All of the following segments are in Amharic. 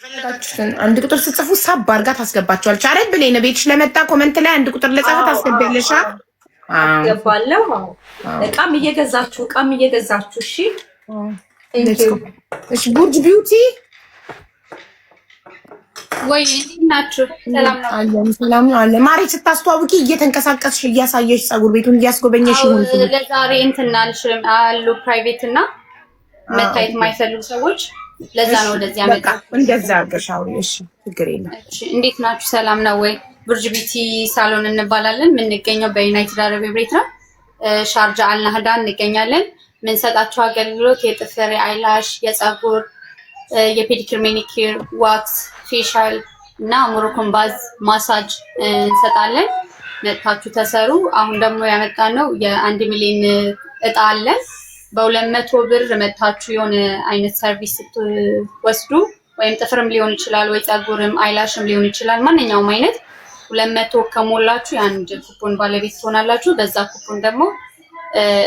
ፈለጋችሁትን አንድ ቁጥር ስጽፉ ሳብ አድርጋ ታስገባችኋለች አይደል? ብሌን ቤትሽ ለመጣ ኮመንት ላይ አንድ ቁጥር ለጻፈ ታስገቢያለሽ። አስገባለሁ። እቃም እየገዛችሁ እሺ። እሺ ቡርጅ ቢዩቲ ወይ እንዴት ናችሁ? ሰላም ነው አለን። ሰላም ነው አለ ማሪ። ስታስተዋውቂ እየተንቀሳቀስሽ እያሳየሽ ፀጉር ቤቱን እያስጎበኘሽ ይሁን። ለዛሬ እንትን አልሽም አሉ ፕራይቬት እና መታየት የማይፈልጉ ሰዎች ለዛ ነው ወደዚህ ያመጣ። እንደዛ አድርገሻው። እሺ ችግር የለም። እሺ እንዴት ናችሁ? ሰላም ነው ወይ? ቡርጅ ቢዩቲ ሳሎን እንባላለን። የምንገኘው በዩናይትድ አረብ ኤምሬት ነው። ሻርጃ አልናህዳ እንገኛለን። የምንሰጣቸው አገልግሎት የጥፍር፣ የአይላሽ፣ የፀጉር፣ የፔዲኪር፣ ሜኒኪር፣ ዋክስ፣ ፌሻል እና ሞሮኮን ባዝ ማሳጅ እንሰጣለን። መጥታችሁ ተሰሩ። አሁን ደግሞ ያመጣነው የ1 ሚሊዮን እጣ አለ። በ200 ብር መጥታችሁ የሆነ አይነት ሰርቪስ ስትወስዱ ወይም ጥፍርም ሊሆን ይችላል ወይ ፀጉርም አይላሽም ሊሆን ይችላል ማንኛውም አይነት 200 ከሞላችሁ የአንድ ኩፖን ባለቤት ትሆናላችሁ። በዛ ኩፖን ደግሞ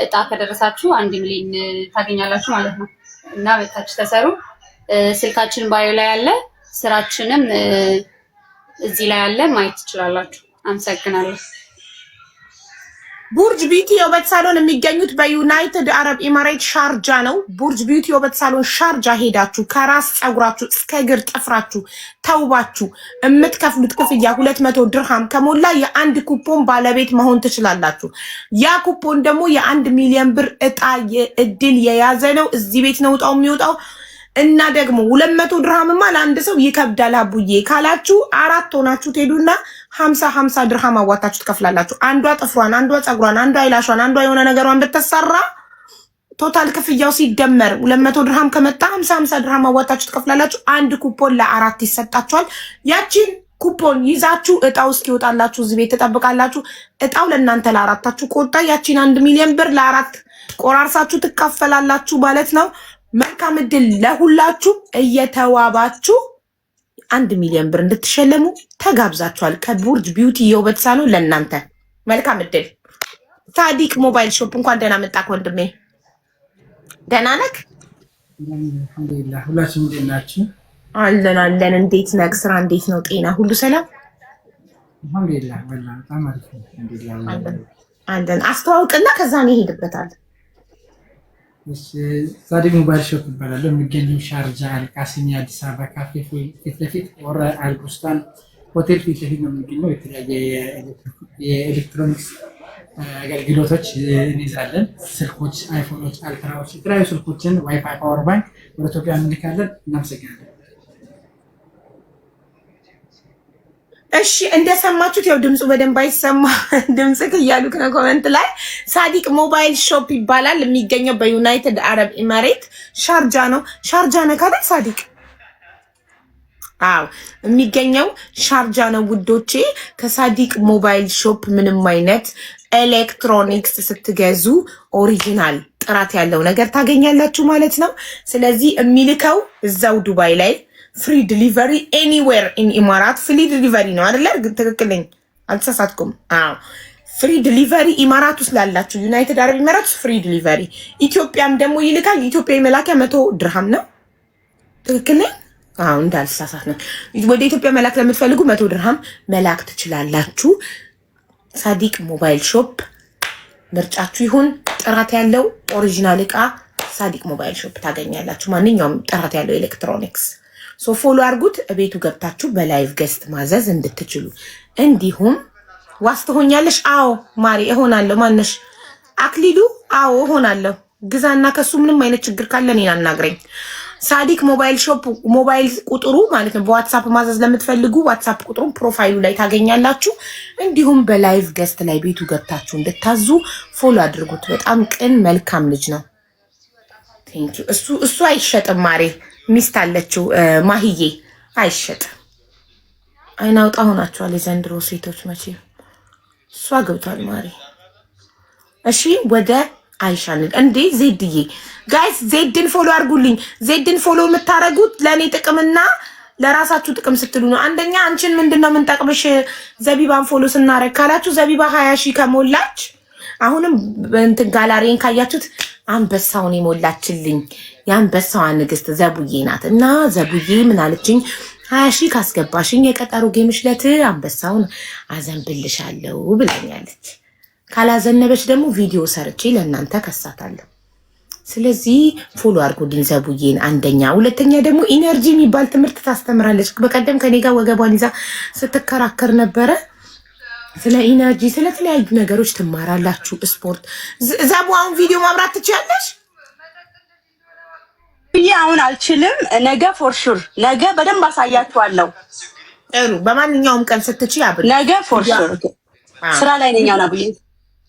እጣ ከደረሳችሁ 1 ሚሊዮን ታገኛላችሁ ማለት ነው። እና መጥታችሁ ተሰሩ። ስልካችን ባዮ ላይ አለ። ስራችንም እዚህ ላይ አለ፣ ማየት ትችላላችሁ። አመሰግናለሁ። ቡርጅ ቢዩቲ የውበት ሳሎን የሚገኙት በዩናይትድ አረብ ኤሚሬት ሻርጃ ነው። ቡርጅ ቢዩቲ የውበት ሳሎን ሻርጃ ሄዳችሁ ከራስ ፀጉራችሁ እስከ እግር ጥፍራችሁ ተውባችሁ የምትከፍሉት ክፍያ 200 ድርሃም ከሞላ የአንድ ኩፖን ባለቤት መሆን ትችላላችሁ። ያ ኩፖን ደግሞ የ1 ሚሊዮን ብር እጣ እድል የያዘ ነው። እዚህ ቤት ነው እጣው የሚወጣው። እና ደግሞ 200 ድርሃምማ ለአንድ ሰው ይከብዳል አቡዬ ካላችሁ 4 ሆናችሁ ትሄዱና 50 ድርሃም አዋጣችሁ ትከፍላላችሁ። አንዷ ጥፍሯን፣ አንዷ ፀጉሯን፣ አንዷ አይላሿን፣ አንዷ የሆነ ነገሯን ብትሰራ ቶታል ክፍያው ሲደመር 200 ድርሃም ከመጣ 50 ድርሃም አዋጣችሁ ትከፍላላችሁ። አንድ ኩፖን ለ4 ይሰጣችኋል። ያቺን ኩፖን ይዛችሁ እጣው እስኪወጣላችሁ እዚህ ቤት ትጠብቃላችሁ። እጣው ለእናንተ ለ4ታችሁ ቆጣ። ያቺን 1 ሚሊዮን ብር ለ4 ቆራርሳችሁ ትካፈላላችሁ ማለት ነው። መልካም እድል ለሁላችሁ። እየተዋባችሁ 1 ሚሊዮን ብር እንድትሸለሙ ተጋብዛችኋል። ከቡርጅ ቢዩቲ የውበት ሳሎን ለእናንተ መልካም እድል። ሳዲቅ ሞባይል ሾፕ እንኳን ደህና መጣህ ወንድሜ። ደህና ነህ? አልሐምዱሊላህ። ሁላችሁም እንዴት ናችሁ? አለን። እንዴት ነህ? ስራ እንዴት ነው? ጤና ሁሉ ሰላም? አልሐምዱሊላህ። በጣም አሪፍ ነው። አለን። አስተዋውቅና ከዛ ነው ይሄድበታል። ሳዲቅ ሞባይል ሾፕ ይባላል። የሚገኘው ሻርጃ አልቃሲሚ አዲስ አበባ ካፌ ፊት ለፊት ወረ አልቡስታን ሆቴል ፊት ለፊት ነው የሚገኘው። የተለያየ የኤሌክትሮኒክስ አገልግሎቶች እንይዛለን። ስልኮች፣ አይፎኖች፣ አልትራዎች፣ የተለያዩ ስልኮችን፣ ዋይፋይ፣ ፓወር ባንክ ወደ ኢትዮጵያ እንልካለን። እናመሰግናለን። እሺ እንደሰማችሁት ያው ድምፁ በደንብ አይሰማ ድምፅክ እያሉክ ነው ኮመንት ላይ። ሳዲቅ ሞባይል ሾፕ ይባላል። የሚገኘው በዩናይትድ አረብ ኤሚሬት ሻርጃ ነው። ሻርጃ ነህ አይደል ሳዲቅ? አዎ የሚገኘው ሻርጃ ነው ውዶቼ። ከሳዲቅ ሞባይል ሾፕ ምንም አይነት ኤሌክትሮኒክስ ስትገዙ ኦሪጂናል ጥራት ያለው ነገር ታገኛላችሁ ማለት ነው። ስለዚህ የሚልከው እዛው ዱባይ ላይ ፍሪ ዲሊቨሪ ኤኒዌር ኢን ኢማራት ፍሪ ዲሊቨሪ ነው አይደለ? ትክክለኝ አልተሳሳትኩም። አዎ ፍሪ ዲሊቨሪ ኢማራት ውስጥ ላላችሁ ዩናይትድ አረብ ኤሚሬት ውስጥ ፍሪ ዲሊቨሪ። ኢትዮጵያም ደግሞ ይልካል። ኢትዮጵያ የመላኪያ 100 ድርሃም ነው። ትክክለኝ? አዎ እንዳልተሳሳት ነው። ወደ ኢትዮጵያ መላክ ለምትፈልጉ 100 ድርሃም መላክ ትችላላችሁ። ሳዲቅ ሞባይል ሾፕ ምርጫችሁ ይሁን። ጥራት ያለው ኦሪጂናል እቃ ሳዲቅ ሞባይል ሾፕ ታገኛላችሁ። ማንኛውም ጥራት ያለው ኤሌክትሮኒክስ ፎሎ አድርጉት። ቤቱ ገብታችሁ በላይቭ ገስት ማዘዝ እንድትችሉ። እንዲሁም ዋስ ትሆኛለሽ? አዎ ማሪ እሆናለሁ። ማነሽ? አክሊሉ? አዎ እሆናለሁ። ግዛና ከሱ ምንም አይነት ችግር ካለ እኔን አናግረኝ። ሳዲቅ ሞባይል ሾፕ ሞባይል ቁጥሩ ማለት ነው። በዋትሳፕ ማዘዝ ለምትፈልጉ ዋትሳፕ ቁጥሩን ፕሮፋይሉ ላይ ታገኛላችሁ። እንዲሁም በላይቭ ገስት ላይ ቤቱ ገብታችሁ እንድታዙ ፎሎ አድርጉት። በጣም ቅን መልካም ልጅ ነው። ቴንኪው። እሱ አይሸጥም ማሬ። ሚስት አለችው ማህዬ። አይሸጥም። አይናውጣ ሆናችኋል የዘንድሮ ሴቶች መቼም። እሷ ገብቷል ማሬ። እሺ ወደ አይሻን እንዴ ዜድዬ ጋይስ ዜድን ፎሎ አድርጉልኝ። ዜድን ፎሎ የምታደርጉት ለእኔ ጥቅምና ለራሳችሁ ጥቅም ስትሉ ነው። አንደኛ አንቺን ምንድነው የምንጠቅምሽ ዘቢባን ፎሎ ስናረግ ካላችሁ ዘቢባ 20 ሺህ ከሞላች አሁንም እንትን ጋላሪን ካያችሁት አንበሳውን የሞላችልኝ የአንበሳዋ ንግስት ዘቡዬ ናት። እና ዘቡዬ ምን አለችኝ? 20 ሺህ ካስገባሽኝ የቀጠሮ ጌምሽ ዕለት አንበሳውን አዘንብልሻለሁ ብላኛለች። ካላዘነበች ደግሞ ቪዲዮ ሰርቼ ለእናንተ ከሳታለሁ። ስለዚህ ፎሎ አድርጎልኝ ዘቡዬን። አንደኛ፣ ሁለተኛ ደግሞ ኢነርጂ የሚባል ትምህርት ታስተምራለች። በቀደም ከኔ ጋር ወገቧን ይዛ ስትከራከር ነበረ። ስለ ኢነርጂ ስለተለያዩ ነገሮች ትማራላችሁ። ስፖርት ዘቡ አሁን ቪዲዮ ማብራት ትችያለሽ ብዬ አሁን አልችልም። ነገ ፎር ሹር ነገ በደንብ አሳያችኋለሁ። ጥሩ። በማንኛውም ቀን ስትችይ አብሪ። ነገ ፎር ሹር ስራ ላይ ነኝ አብዬ።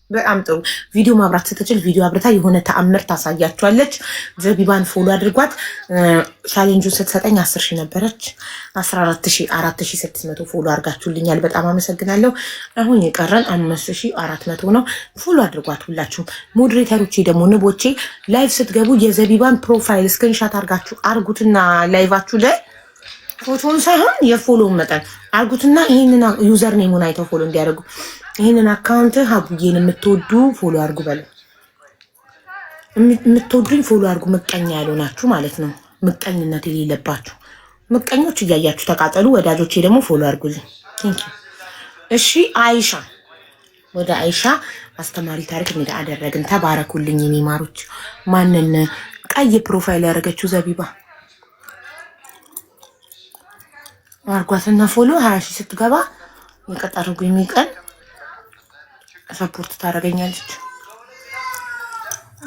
በጣም ጥሩ። ቪዲዮ ማብራት ስትችል ቪዲዮ አብርታ የሆነ ተአምር ታሳያችኋለች። ዘቢባን ፎሎ አድርጓት። ቻሌንጁን ስትሰጠኝ 10 ሺህ ነበረች። 14,4600 ፎሎ አድርጋችሁልኛል። በጣም አመሰግናለሁ። አሁን የቀረን 5,400 ነው። ፎሎ አድርጓት ሁላችሁም። ሞዴሬተሮቼ ደግሞ ንቦቼ ላይቭ ስትገቡ የዘቢባን ፕሮፋይል ስክሪንሻት አድርጋችሁ አርጉትና ላይቫችሁ ላይ ፎቶን ሳይሆን የፎሎውን መጠን አርጉትና ይህንን ዩዘር ኔሙን አይተው ፎሎ እንዲያደርጉ ይህንን አካውንት ሀቡዬን የምትወዱ ፎሎ አድርጉ በለው። የምትወዱኝ ፎሎ አድርጉ። ምቀኛ ያልሆናችሁ ማለት ነው። ምቀኝነት የሌለባችሁ ምቀኞች እያያችሁ ተቃጠሉ። ወዳጆቼ ደግሞ ፎሎ አድርጉልኝ። ቴንኪ። እሺ አይሻ፣ ወደ አይሻ አስተማሪ ታሪክ እንደ አደረግን። ተባረኩልኝ የኔ ማሮች። ማንን ቀይ ፕሮፋይል ያደረገችው ዘቢባ አርጓትና ፎሎ 20 ሺህ ስትገባ የቀጠረጉ የሚቀን ሰፖርት ታደርገኛለች።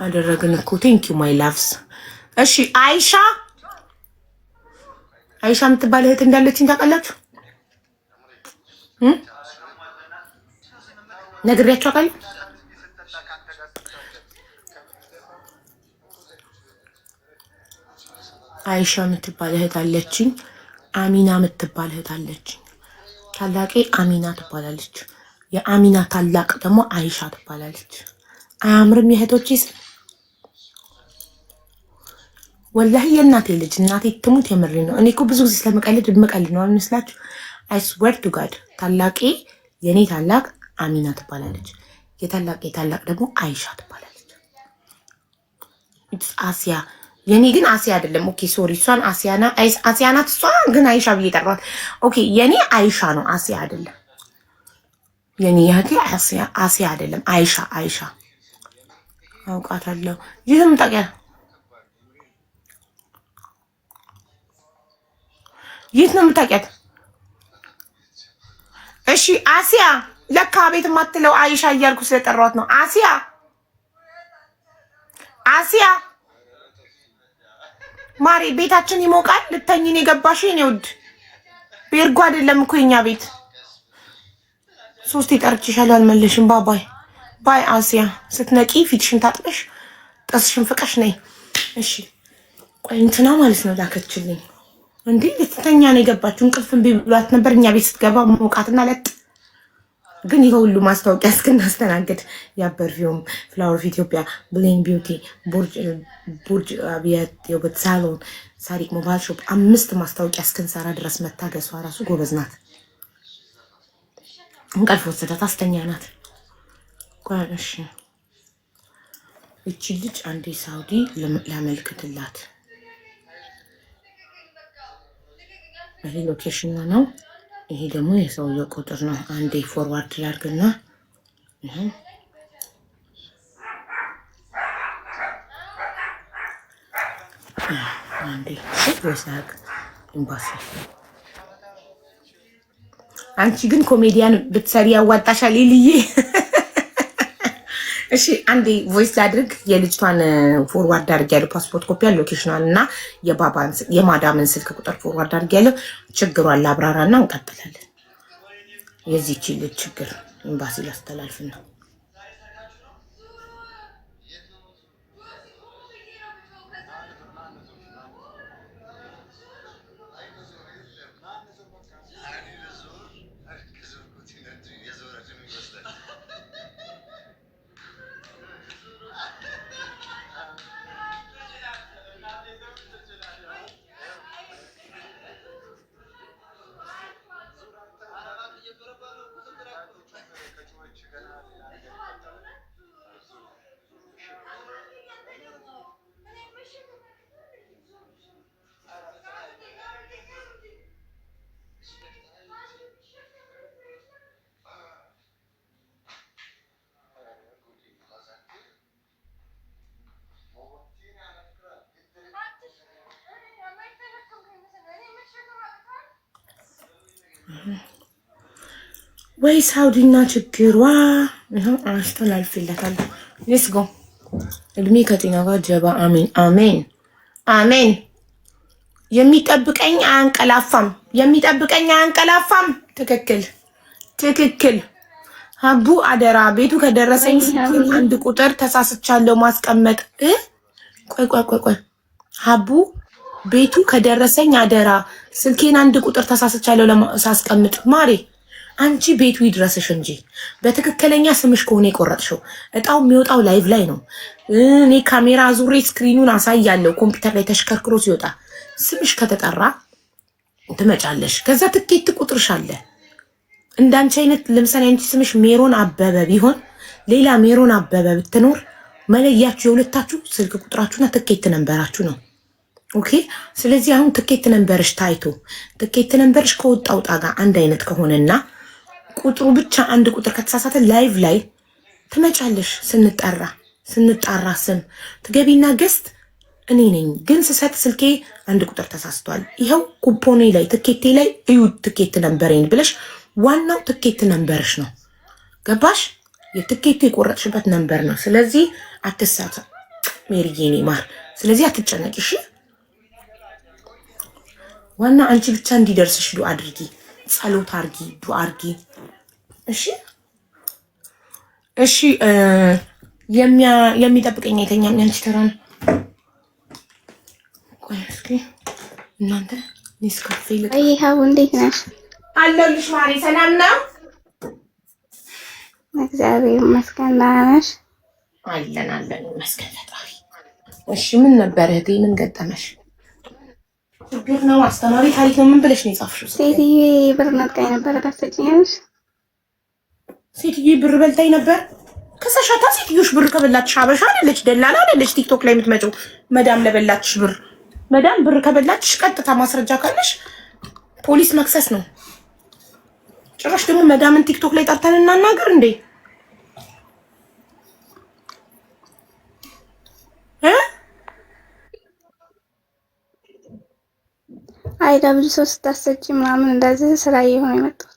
አደረግን እኮ ቴንክ ዩ ማይ ላቭስ። እሺ አይሻ የምትባል እህት እንዳለችኝ ታውቃላችሁ? ነግሬያችሁ አውቃለሁ? አይሻ የምትባል እህት አለችኝ። አሚና የምትባል እህት አለችኝ። ታላቄ አሚና ትባላለች። የአሚና ታላቅ ደግሞ አይሻ ትባላለች። አያምርም? የእህቶቼ ስም ወላሂ የእናቴ ልጅ እናቴ ትሙት የምሬ ነው። እኔ እኮ ብዙ ጊዜ ስለመቀልድ የምቀልድ ነው አይመስላችሁ? አይ ስዌር ቱ ጋድ። ታላቄ የኔ ታላቅ አሚና ትባላለች። የታላቄ ታላቅ ደግሞ አይሻ ትባላለች። አሲያ የኔ ግን አሲያ አይደለም። ኦኬ ሶሪ፣ እሷን አሲያ ናት። እሷ ግን አይሻ ብዬ ጠሯት። ኦኬ የኔ አይሻ ነው፣ አሲያ አይደለም። የኔ እህቴ አሲያ አይደለም፣ አይሻ አውቃታለሁ። ይህም ታውቂያ የት ነው የምታውቂያት? እሺ አሲያ፣ ለካ ቤት የማትለው አይሻ እያልኩ ስለጠሯት ነው። አሲያ ማሪ፣ ቤታችን ይሞቃል። ልተኝን የገባሽ የኔ ውድ? ቤርጎ አይደለም እኮ የኛ ቤት። 3 ጠርቼሻለሁ አልመለሽም። ባይ አሲያ። ስትነቂ ፊትሽን ታጥበሽ ጥርስሽን ፍቀሽ ነይ እሺ። ቆይ እንትና ማለት ነው ላከችልኝ። እንዴ ልትተኛ ነው የገባችው። እንቅልፍን ቢብሏት ነበር። እኛ ቤት ስትገባ ሞቃትና ለጥ። ግን ይሄ ሁሉ ማስታወቂያ እስክናስተናግድ የፐርፊውም ፍላወር ኦፍ ኢትዮጵያ፣ ብሌን ቢዩቲ፣ ቡርጅ አብያት የውበት ሳሎን፣ ሳሪቅ ሞባይል ሾፕ 5 ማስታወቂያ እስክንሰራ ድረስ መታገሷ ራሱ ጎበዝ ናት። እንቅልፍ ወሰዳት፣ አስተኛ ናት። ቆይ እሺ እቺ ልጅ አንዴ ሳውዲ ላመልክትላት። ይሄ ሎኬሽን ነው። ይሄ ደግሞ የሰውየው ቁጥር ነው። አንዴ ፎርዋርድ ላድርግና አንዴ ወሳክ ኤምባሲ። አንቺ ግን ኮሜዲያን ብትሰሪ ያዋጣሻል ይልዬ። እሺ አንዴ ቮይስ ላድርግ። የልጅቷን ፎርዋርድ አድርጊያለሁ። ፓስፖርት ኮፒ ያለው ሎኬሽናል እና የማዳምን ስልክ ቁጥር ፎርዋርድ አድርጊያለሁ። ችግሯን ላብራራና እንቀጥላለን። የዚህች ልጅ ችግር ኤምባሲ ላስተላልፍ ነው። ወይ ሳውዲና ችግሯ ይኸው አስተላልፍለታለሁ። ሌትስ ጎ እድሜ ከጤና ጋር ጀባ። አሜን አሜን አሜን። የሚጠብቀኝ አያንቀላፋም፣ የሚጠብቀኝ አያንቀላፋም። ትክክል ትክክል። ሀቡ አደራ ቤቱ ከደረሰኝ አንድ ቁጥር ተሳስቻለሁ ማስቀመጥ። ቆይ ቆይ ቆይ ቆይ ሀቡ ቤቱ ከደረሰኝ አደራ ስልኬን አንድ ቁጥር ተሳስቻለሁ ለማስቀምጥ። ማሬ አንቺ ቤቱ ይድረስሽ እንጂ በትክክለኛ ስምሽ ከሆነ የቆረጥሽው እጣው የሚወጣው ላይቭ ላይ ነው። እኔ ካሜራ ዙሬ ስክሪኑን አሳያለሁ። ኮምፒውተር ላይ ተሽከርክሮ ሲወጣ ስምሽ ከተጠራ ትመጫለሽ። ከዛ ትኬት ቁጥርሽ አለ። እንዳንቺ አይነት ለምሳሌ አንቺ ስምሽ ሜሮን አበበ ቢሆን ሌላ ሜሮን አበበ ብትኖር መለያችሁ የሁለታችሁ ስልክ ቁጥራችሁና ትኬት ነንበራችሁ ነው። ኦኬ። ስለዚህ አሁን ትኬት ነንበርሽ ታይቶ ትኬት ነንበርሽ ከወጣው ጣ ጋር አንድ አይነት ከሆነና ቁጥሩ ብቻ አንድ ቁጥር ከተሳሳተ ላይቭ ላይ ትመጫለሽ። ስንጣራ ስም ትገቢና ገስት እኔ ነኝ ግን ስሰጥ ስልኬ አንድ ቁጥር ተሳስቷል፣ ይኸው ኩፖኔ ላይ ትኬቴ ላይ እዩ ትኬት ነንበሬን ብለሽ ዋናው ትኬት ነንበርሽ ነው። ገባሽ? የትኬቱ የቆረጥሽበት ነንበር ነው። ስለዚህ አትሳተ ሜሪዬ ኔ ማር። ስለዚህ አትጨነቂ እሺ። ዋና አንቺ ብቻ እንዲደርስሽ ዱአ አድርጊ፣ ጸሎት አርጊ፣ ዱአ አርጊ። እሺ እሺ። የሚጠብቀኝ የተኛም ያንቺ ተራ ነው። ቆይ እስኪ እናንተ ኔስካፌ ልክ ሀቡ እንዴት ነሽ? አለሁልሽ ማሪ። ሰላም ነው? እግዚአብሔር ይመስገን። ደህና ነሽ? አለን ይመስገን ፈጣሪ። እሺ ምን ነበር እህቴ? ምን ገጠመሽ? ችግር ነው? አስተማሪ ታሪክ ነው? ምን ብለሽ ነው የጻፍሽው? ሴትዬ ብር ነጥቃኝ ነበረ። ታስጠጪኛለሽ? ሴትዬ ብር በልታኝ ነበር። ከሳሻታ ሴትዮሽ ብር ከበላችሽ አበሻ አይደለች፣ ደላላ አይደለች። ቲክቶክ ላይ የምትመጪው መዳም ለበላችሽ ብር። መዳም ብር ከበላችሽ ቀጥታ ማስረጃ ካለሽ ፖሊስ መክሰስ ነው። ጭራሽ ደግሞ መዳምን ቲክቶክ ላይ ጠርተን እናናገር እንዴ? አይዳ ብዙ ሰው ስታሰጪ ምናምን እንደዚህ ስራ እየሆነ የመጣሁት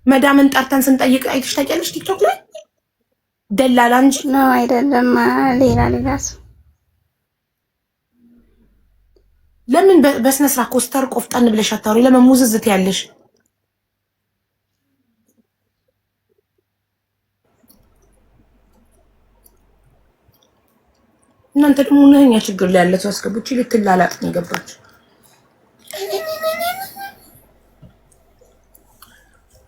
መዳምን ጠርተን ስንጠይቅ አይተሽ ታውቂያለሽ? ቲክቶክ ላይ ደላላ እንጂ ነው አይደለም። ሌላ ሰው ለምን በስነ ስርዓት ኮስተር ቆፍጠን ብለሽ አታውሪ? ለምን ሙዝዝት ያለሽ? እናንተ ደግሞ ነኛ ችግር ላይ ያለ ሰው አስገቡች። ልትላላጥ ነው የገባች።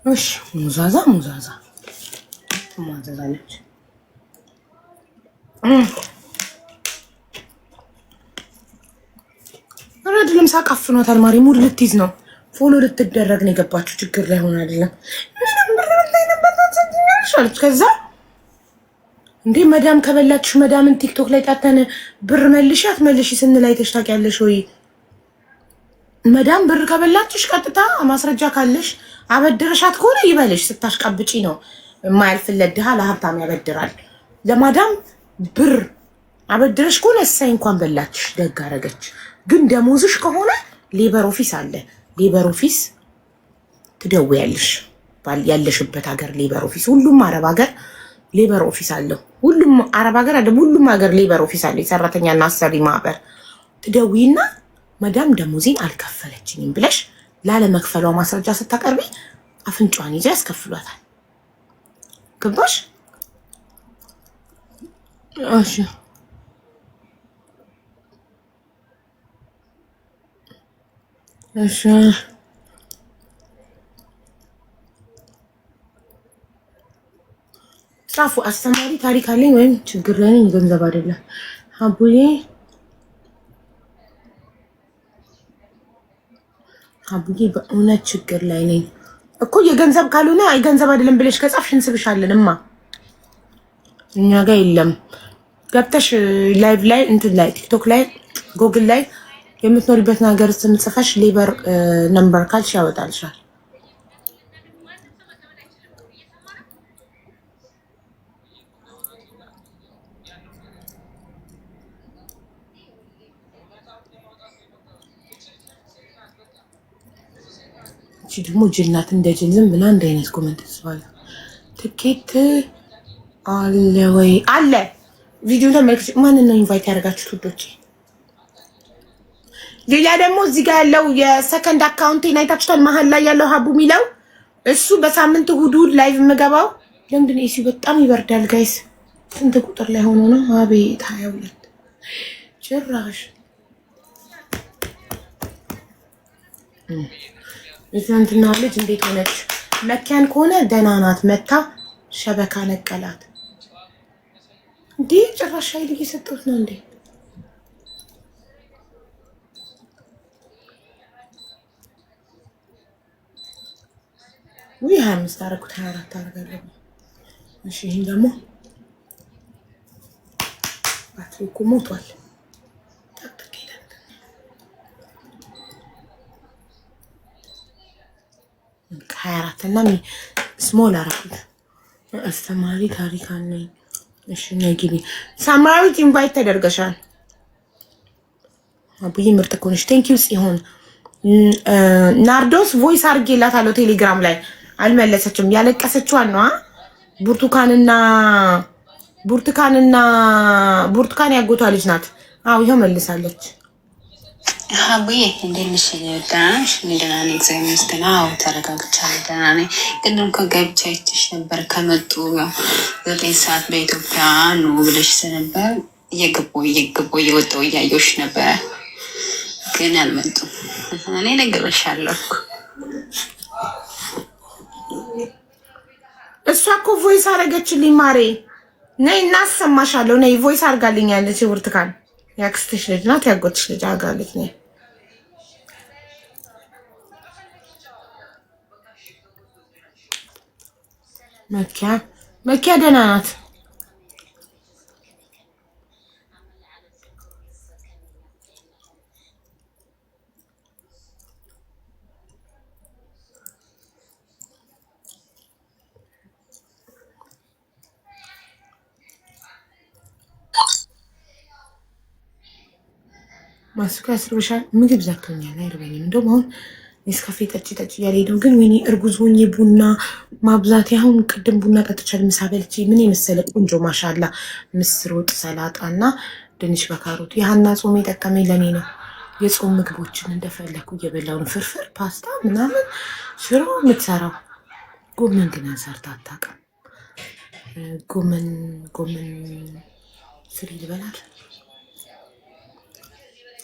እሺ ሙዛዛ ነች። ረድልም ሳቃፍኗታል። ማሪ ሙድ ልትይዝ ነው። ፎሎ ልትደረግ ነው የገባችው። ችግር ላይ ሆነ አይደለም። ከዛ እንዴ መዳም ከበላችሽ መዳምን ቲክቶክ ላይ ጣተን ብር መልሺ አትመልሺ ስንል አይተሽ ታውቂያለሽ ወይ? መዳም ብር ከበላችሽ ቀጥታ ማስረጃ ካለሽ አበድረሻት ከሆነ ይበልሽ። ስታሽቃብጪ ነው የማያልፍለት ድሃ ለሀብታም ያበድራል። ለማዳም ብር አበድረሽ ከሆነ እሳይ እንኳን በላችሽ ደግ አረገች። ግን ደሞዝሽ ከሆነ ሌበር ኦፊስ አለ። ሌበር ኦፊስ ትደውያለሽ። ያለሽበት ሀገር ሌበር ኦፊስ፣ ሁሉም አረብ ሀገር ሌበር ኦፊስ አለው። ሁሉም አረብ ሀገር አይደለም፣ ሁሉም ሀገር ሌበር ኦፊስ አለው። የሰራተኛና አሰሪ ማህበር ትደውይና መዳም ደሞዜን አልከፈለችኝም ብለሽ ላለመክፈሏ ማስረጃ ስታቀርቢ አፍንጫዋን ይዘው ያስከፍሏታል። ገባሽ? እሺ እሺ። ጻፉ። አስተማሪ ታሪክ አለኝ ወይም ችግር ላይ ነኝ፣ ገንዘብ አይደለም። ሀቡዬ በእውነት ችግር ላይ ነኝ እኮ። የገንዘብ ካልሆነ አይ ገንዘብ አይደለም ብለሽ ከጻፍሽ እንስብሻለን። እኛ ጋር የለም። ገብተሽ ላይቭ ላይ እንትን ላይ ቲክቶክ ላይ ጎግል ላይ የምትኖሪበትን ሀገር ስም ጽፈሽ ሌበር ነምበር ካልሽ ያወጣልሻል። ደግሞ ጅል ናት። እንደ ጅል ዝም ብላ እንደ አይነት ኮመንት ጽፋለ። ትኬት አለ ወይ? አለ። ቪዲዮ ተመልክቼ ማንን ነው ኢንቫይት ያደርጋችሁት ውዶቼ? ሌላ ደግሞ እዚህ ጋር ያለው የሰከንድ አካውንት አይታችሁታል። መሀል ላይ ያለው ሀቡ የሚለው እሱ በሳምንት እሑድ ላይቭ የምገባው። ለምንድን ነው እሱ በጣም ይበርዳል ጋይስ? ስንት ቁጥር ላይ ሆኖ ነው? አቤት 22 ጭራሽ የትናንትና ልጅ እንዴት ሆነች? መኪያን ከሆነ ደህና ናት። መታ ሸበካ ነቀላት እንዴ? ጭራሽ ኃይል እየሰጠሁት ነው እንዴ? ወይ 25 አደረኩት 24 አደርጋለሁ። እሺ ይሄን ደግሞ ባትሪው እኮ ሞቷል። 24 እና ስሞል አደረኩት። አስተማሪ ታሪክ አለኝ። እሺ ነግቢ ሳምራዊት ኢንቫይት ተደርገሻል። አቡዬ ምርጥ እኮ ነሽ። ቴንክ ዩ ጽዮን። ናርዶስ ቮይስ አድርጌላታለሁ ቴሌግራም ላይ አልመለሰችም። ያለቀሰችዋን ነው። ብርቱካን ያጎቷ ልጅ ናት። አዎ ይኸው መልሳለች። ሀቡዬ እንዴት ነሽ? ደህና ነሽ? እኔ ደህና ነኝ እግዚአብሔር ይመስገን። አዎ ተረጋግቻለሁ፣ ደህና ነኝ። ቅድም ከገብቻ አይቼሽ ነበር። ከመጡ ያው 9 ሰዓት በኢትዮጵያ ነው ብለሽ ስለነበር እየገባሁ እየወጣሁ እያየሁሽ ነበረ፣ ግን አልመጡም። እኔ ነግሬሻለሁ እኮ። እሷ እኮ ቮይስ አደረገችልኝ ማሬ። ነይ እናሰማሻለሁ። ነይ ቮይስ አድርጋልኛለች። ብርቱካን ያክስትሽ ልጅ ናት፣ ያጎትሽ ልጅ አጋለች። ነይ መኪያ ደህና ናት። ማስኩ ያስርብሻል። ምግብ ዘግቶኛል፣ አይርበኝም። እንደውም አሁን ኔስካፌ ጠጪ እያለኝ ነው። ግን ወይኔ እርጉዝ ሆኜ ቡና ማብዛት። አሁን ቅድም ቡና ጠጥቻል። ምሳ በልቼ ምን የመሰለ ቆንጆ ማሻላ ምስር ወጥ፣ ሰላጣ እና ድንች በካሮት። የሀና ጾም የጠቀመኝ ለእኔ ነው። የጾም ምግቦችን እንደፈለኩ እየበላሁ ነው። ፍርፍር፣ ፓስታ ምናምን ሽሮ የምትሰራው። ጎመን ግን ሰርታ አታውቅም። ጎመን ስሪ ልበላል።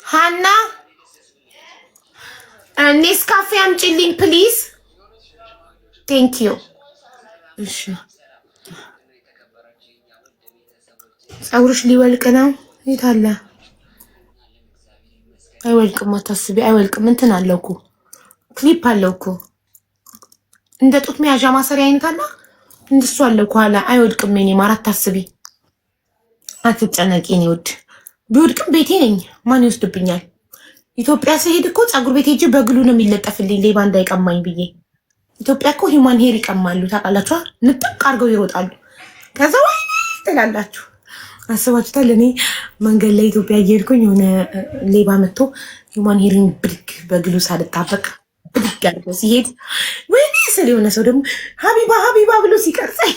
ሃና ኔስካፌ አምጪልኝ ፕሊዝ። ቴንክ ዩ። እሺ ፀጉርሽ ሊወልቅ ነው። የት አለ? አይወልቅም፣ አታስቢ፣ አይወልቅም። እንትን አለው እኮ ክሊፕ አለው እኮ እንደ ጡት መያዣ ማሰሪያ አይነት አለ፣ እንደሱ አለው ከኋላ። አይወልቅም። የኔ ማር አታስቢ፣ አትጨነቂ። እኔ ውድ ቢወድቅም ቤቴ ነኝ፣ ማን ይወስድብኛል? ኢትዮጵያ ስሄድ እኮ ፀጉር ቤት ሄጄ በግሉ ነው የሚለጠፍልኝ ሌባ እንዳይቀማኝ ብዬ። ኢትዮጵያ እኮ ሂማን ሄር ይቀማሉ ታውቃላችሁ። ንጥቅ አድርገው ይሮጣሉ። ከዛ ወይ ትላላችሁ። አስባችሁታል? እኔ መንገድ ላይ ኢትዮጵያ እየሄድኩኝ የሆነ ሌባ መጥቶ ሂማን ሄርን ብድግ በግሉ ሳልጣበቅ ብድግ አድርገው ሲሄድ ወይኔ ስል የሆነ ሰው ደግሞ ሀቢባ ብሎ ሲቀርጸኝ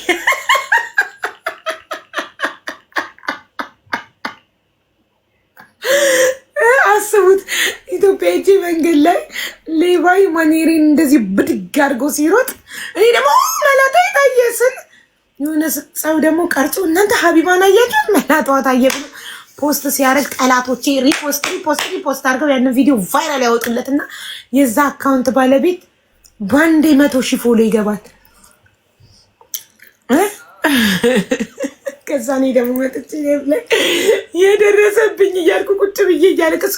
አስቡት። ኢትዮጵያ ሄጄ መንገድ ላይ ሌባ ሂማን ሄርን እንደዚህ ብድግ አድርጎ ሲሮጥ እኔ ደግሞ መላጣ ታየ ስል የሆነ ሰው ደግሞ ቀርጾ እናንተ ሀቢባን አያችሁት? መላጣዋ ታየ ብሎ ፖስት ሲያደርግ ጠላቶቼ ሪፖስት አድርገው ያንን ቪዲዮ ቫይራል ያወጡለትና የዛ አካውንት ባለቤት በአንዴ 100,000 ፎሎ ይገባል። ከዛ እኔ ደግሞ መጥቼ ላይ የደረሰብኝ እያልኩ ቁጭ ብዬ እያለቅስ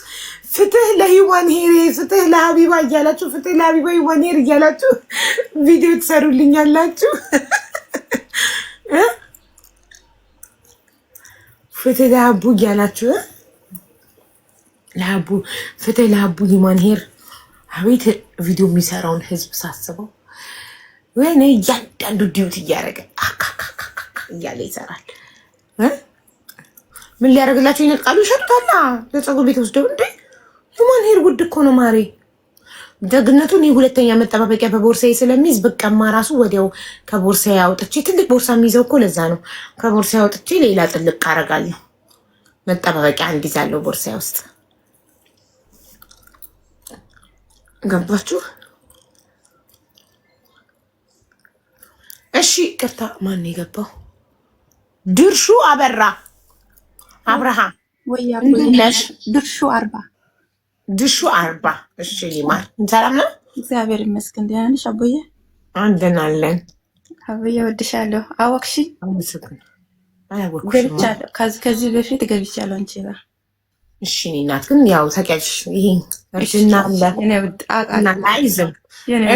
ፍትህ ለሂማን ሄር፣ ፍትህ ለሀቢባ እያላችሁ፣ ፍትህ ለሀቢባ ሂማን ሄር እያላችሁ ቪዲዮ ትሰሩልኛላችሁ። ፍትህ ለሀቡ እያላችሁ ፍትህ ለሀቡ ሂማን ሄር። አቤት ቪዲዮ የሚሰራውን ህዝብ ሳስበው ወይኔ እያንዳንዱ ዲዩት እያደረገ እያለ ይሰራል። ምን ሊያደርግላቸው ይነጥቃሉ? ይሸጡታላ። ለፀጉር ቤት ወስደው እንዴ ሂማን ሄር ውድ እኮ ነው ማሬ። ደግነቱ እኔ ሁለተኛ መጠባበቂያ በቦርሳዬ ስለሚይዝ ብቀማ ራሱ ወዲያው ከቦርሳዬ አውጥቼ ትልቅ ቦርሳ የሚይዘው እኮ ለዛ ነው። ከቦርሳዬ አውጥቼ ሌላ ጥልቅ አደርጋለሁ። መጠባበቂያ እንዲዛለሁ ቦርሳዬ ውስጥ። ገባችሁ? እሺ ቅርታ፣ ማን የገባው? ድርሹ አበራ አብርሃም ወያሽ ድርሹ 40 ድርሹ 40 እሺ ሊማር ሰላም ነው? እግዚአብሔር ይመስገን። ደህና ነሽ አቦዬ? አንደናለን አቦዬ ወድሻለሁ። አወቅሽ? አመሰግን ገብቻለሁ። ከዚህ በፊት ገብቻለሁ አንቺ ጋር። እሺ እኔ እናት ግን ያው ታውቂያለሽ ይሄ እርጅና አለ እና አይዝም።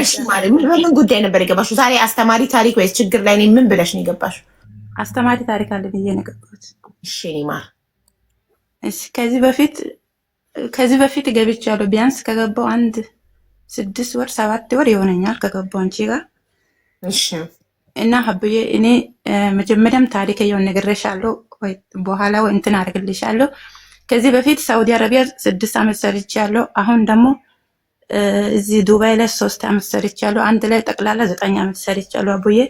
እሺ ማለት ምን ጉዳይ ነበር የገባሽው ዛሬ? አስተማሪ ታሪክ ወይስ ችግር ላይ ነኝ ምን ብለሽ ነው የገባሽው? አስተማሪ ታሪክ አለ ብዬ ነው የገባሁት። እሺ እኔ ማር እሺ ከዚህ በፊት ገብቻለሁ። ቢያንስ ከገባው 6 ወር 7 ወር ይሆነኛል ከገባው አንቺ ጋር። እሺ እና አቦዬ እኔ መጀመሪያም ታሪክ የሆነ ነግሬሻለሁ ወይ በኋላ ወይ እንትን አድርግልሻለሁ። ከዚህ በፊት ሳውዲ አረቢያ 6 ዓመት ሰርቻለሁ። አሁን ደግሞ እዚህ ዱባይ ላይ 3 ዓመት ሰርቻለሁ። አንድ ላይ ጠቅላላ 9 ዓመት ሰርቻለሁ። አቦዬ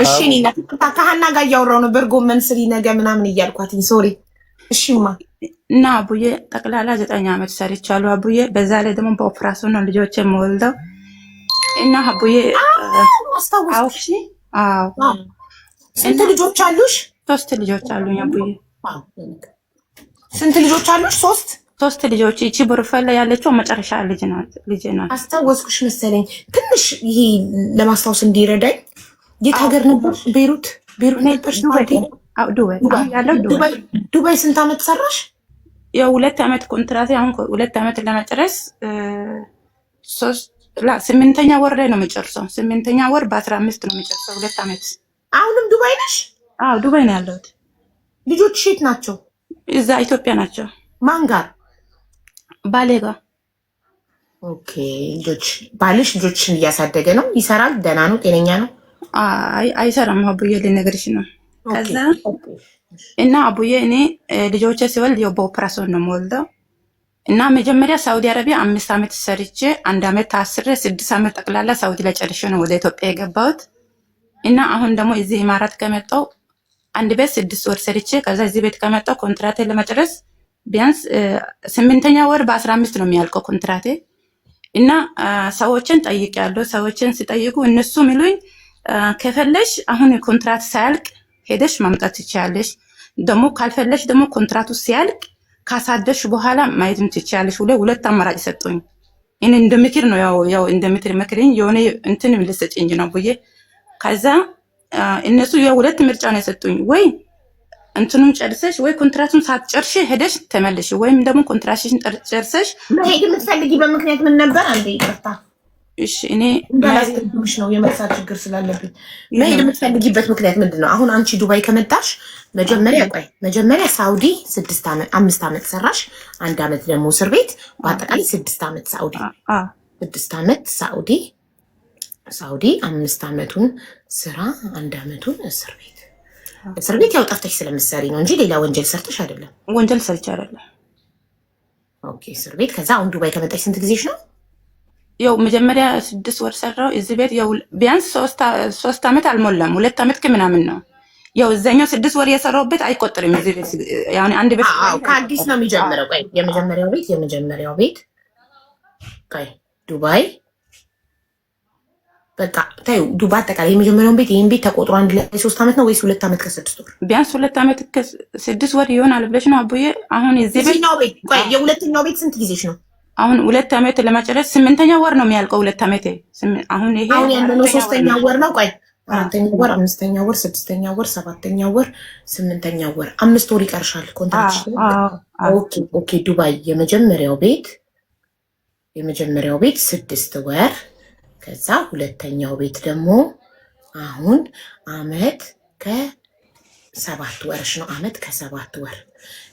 እሺ እኔ ከሀና ጋር እያወራሁ ነበር። ጎመን ስሪ ነገ ምናምን እያልኳትኝ ሶሪ። እሺማ እና አቡዬ ጠቅላላ 9 ዓመት ሰርቻለሁ አቡዬ። በዛ ላይ ደግሞ በኦፕራሲዮን ነው ልጆች የምወልደው። እና አቡዬ አውሺ ስንት ልጆች አሉሽ? 3 ልጆች አሉኝ አቡዬ። ስንት ልጆች አሉሽ? 3 ልጆች። ይቺ ቦርፈላ ያለችው መጨረሻ ልጅ ናት። አስታወስኩሽ መሰለኝ። ትንሽ ይሄ ለማስታወስ እንዲረዳኝ የት ሀገር ነበር? ቤሩት ነበር። ዱባይ ስንት ዓመት ሰራሽ? ያው 2 ዓመት ኮንትራት። አሁን 2 ዓመት ለመጨረስ 8ኛ ወር ላይ ነው የሚጨርሰው። 8ኛ ወር በ15 ነው የሚጨርሰው 2 ዓመት። አሁንም ዱባይ ነሽ? አዎ ዱባይ ነው ያለሁት። ልጆች የት ናቸው? እዛ ኢትዮጵያ ናቸው። ማን ጋር? ባሌ ጋር። ኦኬ። ባልሽ ልጆችን እያሳደገ ነው? ይሰራል? ደህና ነው? ጤነኛ ነው? አይሰራም አቡዬ፣ ልነግርሽ ነው። ከዛ እና አቡዬ እኔ ልጆቼ ሲወልድ ያው በኦፕራሲዮን ነው የምወልደው። እና መጀመሪያ ሳውዲ አረቢያ 5 ዓመት ሰርቼ 1 ዓመት ታስሬ 6 ዓመት ጠቅላላ ሳውዲ ላይ ጨርሼ ነው ወደ ኢትዮጵያ የገባሁት። እና አሁን ደግሞ እዚህ ኢማራት ከመጣሁ አንድ ቤት 6 ወር ሰርቼ ከዛ እዚህ ቤት ከመጣሁ ኮንትራቴን ለመጨረስ ቢያንስ 8ኛ ወር በ15 ነው የሚያልቀው ኮንትራቴ። እና ሰዎችን ጠይቄያለሁ። ሰዎችን ሲጠይቁ እነሱ ሚሉኝ ከፈለሽ አሁን ኮንትራት ሳያልቅ ሄደሽ ማምጣት ትችያለሽ፣ ደግሞ ካልፈለሽ ደግሞ ኮንትራቱ ሲያልቅ ካሳደሽ በኋላ ማየትም ትችያለሽ። ሁለት አማራጭ ሰጡኝ። እኔ እንደምክር ነው ያው እንደምትል መክረኝ የሆነ እንትን ልሰጭኝ ነው ብዬ ከዛ እነሱ የሁለት ምርጫ ነው የሰጡኝ። ወይ እንትኑን ጨርሰሽ ወይ ኮንትራቱን ሳትጨርሽ ሄደሽ ተመለሽ፣ ወይም ደግሞ ኮንትራትሽን ጨርሰሽ መሄድ የምትፈልጊ በምክንያት ምን ነበር? አንዴ ይቅርታ እሺ እኔ እንዳላስቀድምሽ ነው የመርሳት ችግር ስላለብኝ። መሄድ የምትፈልጊበት ምክንያት ምንድን ነው? አሁን አንቺ ዱባይ ከመጣሽ መጀመሪያ ሳውዲ 5 ዓመት ሰራሽ፣ 1 ዓመት ደግሞ እስር ቤት፣ በአጠቃላይ 6 ዓመት ሳውዲ 6 ዓመት ሳውዲ 5 ዓመቱን ስራ 1 ዓመቱን እስር ቤት ያው ጠፍተሽ ስለምትሰሪ ነው እንጂ ሌላ ወንጀል ሰርተሽ አይደለም። ወንጀል ሰርቼ አይደለም። ኦኬ እስር ቤት። ከዛ አሁን ዱባይ ከመጣሽ ስንት ጊዜሽ ነው? ያው መጀመሪያ 6 ወር ሰራው እዚህ ቤት። ያው ቢያንስ 3 ዓመት አልሞላም፣ 2 ዓመት ከምናምን ነው። ያው እዛኛው 6 ወር የሰራውበት አይቆጥርም። እዚህ ቤት ያው አንድ ቤት ከአዲስ ነው የሚጀምረው። ቆይ የመጀመሪያው ቤት ቆይ ዱባይ በቃ ታዩ ዱባይ አጠቃላይ የመጀመሪያውን ቤት ይሄን ቤት ተቆጥሮ አንድ ላይ 3 ዓመት ነው ወይስ 2 ዓመት ከ6 ወር? ቢያንስ 2 ዓመት ከ6 ወር ይሆናል ብለሽ ነው አቡዬ? አሁን እዚህ ቤት ቆይ የሁለተኛው ቤት ስንት ጊዜሽ ነው? አሁን 2 ዓመት ለመጨረስ 8ኛ ወር ነው የሚያልቀው። 2 ዓመት አሁን ይሄ ያለው 3ኛ ወር ነው። ቆይ 4ኛ ወር፣ 5ኛ ወር፣ 6ኛ ወር፣ 7ኛ ወር፣ 8ኛ ወር 5 ወር ይቀርሻል ኮንትራክት። ኦኬ ዱባይ የመጀመሪያው ቤት 6 ወር፣ ከዛ ሁለተኛው ቤት ደግሞ አሁን ዓመት ከ7 ወርሽ ነው። ዓመት ከ7 ወር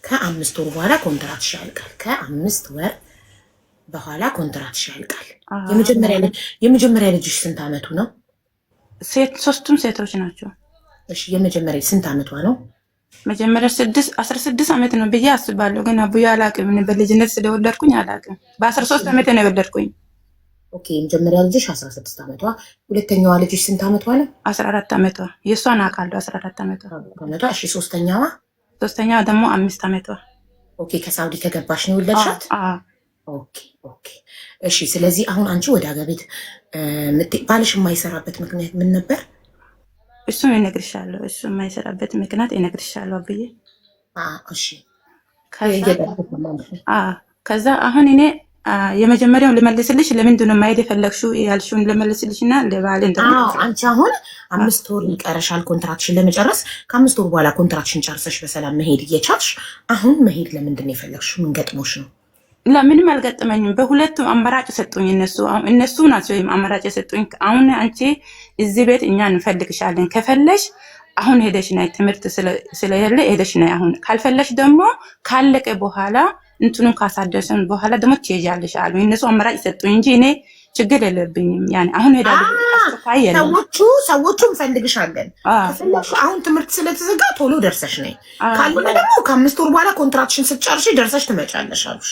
ከ5 ወር በኋላ ኮንትራክትሽ ያልቃል። ከ5 ወር በኋላ ኮንትራክትሽ ያልቃል። የመጀመሪያ ልጅሽ ስንት ዓመቱ ነው? ሶስቱም ሴቶች ናቸው። እሺ የመጀመሪያ ስንት ዓመቷ ነው? መጀመሪያ 16 ዓመት ነው ብዬ አስባለሁ። ግን አቡዬ አላቅም። በልጅነት ስለወለድኩኝ አላቅም። በ13 ዓመት ነው የወለድኩኝ። ኦኬ መጀመሪያ ልጅሽ 16 ዓመቷ፣ ሁለተኛዋ ልጅሽ ስንት ዓመቷ ነው? 14 ዓመቷ። የእሷን አውቃለሁ 14 ዓመቷ። እሺ ሶስተኛዋ ደግሞ 5 ዓመቷ። ኦኬ ከሳውዲ ከገባሽ ነው የወለድሻት? ኦኬ ኦኬ እሺ። ስለዚህ አሁን አንቺ ወደ ሀገር ቤት ባልሽ የማይሰራበት ምክንያት ምን ነበር? እሱን እነግርሻለሁ። እሱ የማይሰራበት ምክንያት እነግርሻለሁ አብዬ። እሺ ከዛ አሁን እኔ የመጀመሪያውን ልመልስልሽ። ለምንድን ነው ማሄድ የፈለግሽው ያልሽውን ልመልስልሽ እና ለባል አንቺ አሁን 5 ወር ይቀረሻል ኮንትራክሽን ለመጨረስ። ከ5 ወር በኋላ ኮንትራክሽን ጨርሰሽ በሰላም መሄድ እየቻልሽ አሁን መሄድ ለምንድን ነው የፈለግሽው? ምን ገጥሞሽ ነው? ለምንም አልገጠመኝም። በሁለቱ አማራጭ ሰጡኝ። እነሱ ናቸው አማራጭ ሰጡኝ። አሁን አንቺ እዚህ ቤት እኛ እንፈልግሻለን፣ ከፈለሽ አሁን ሄደሽ ናይ፣ ትምህርት ስለሌለ ሄደሽ ናይ። አሁን ካልፈለሽ ደግሞ ካለቀ በኋላ እንትኑን ካሳደሰን በኋላ ደግሞ ትሄጃለሽ አሉ። እነሱ አማራጭ ሰጡኝ እንጂ እኔ ችግር የለብኝም። ያኔ አሁን ሄዳለሁ። ሰዎቹ እንፈልግሻለን ከፈለሽ አሁን ትምህርት ስለተዘጋ ቶሎ ደርሰሽ ነይ፣ ካልሆነ ደግሞ ከ5 ወር በኋላ ኮንትራክሽን ስትጨርሺ ደርሰሽ ትመጫለሽ አሉሽ።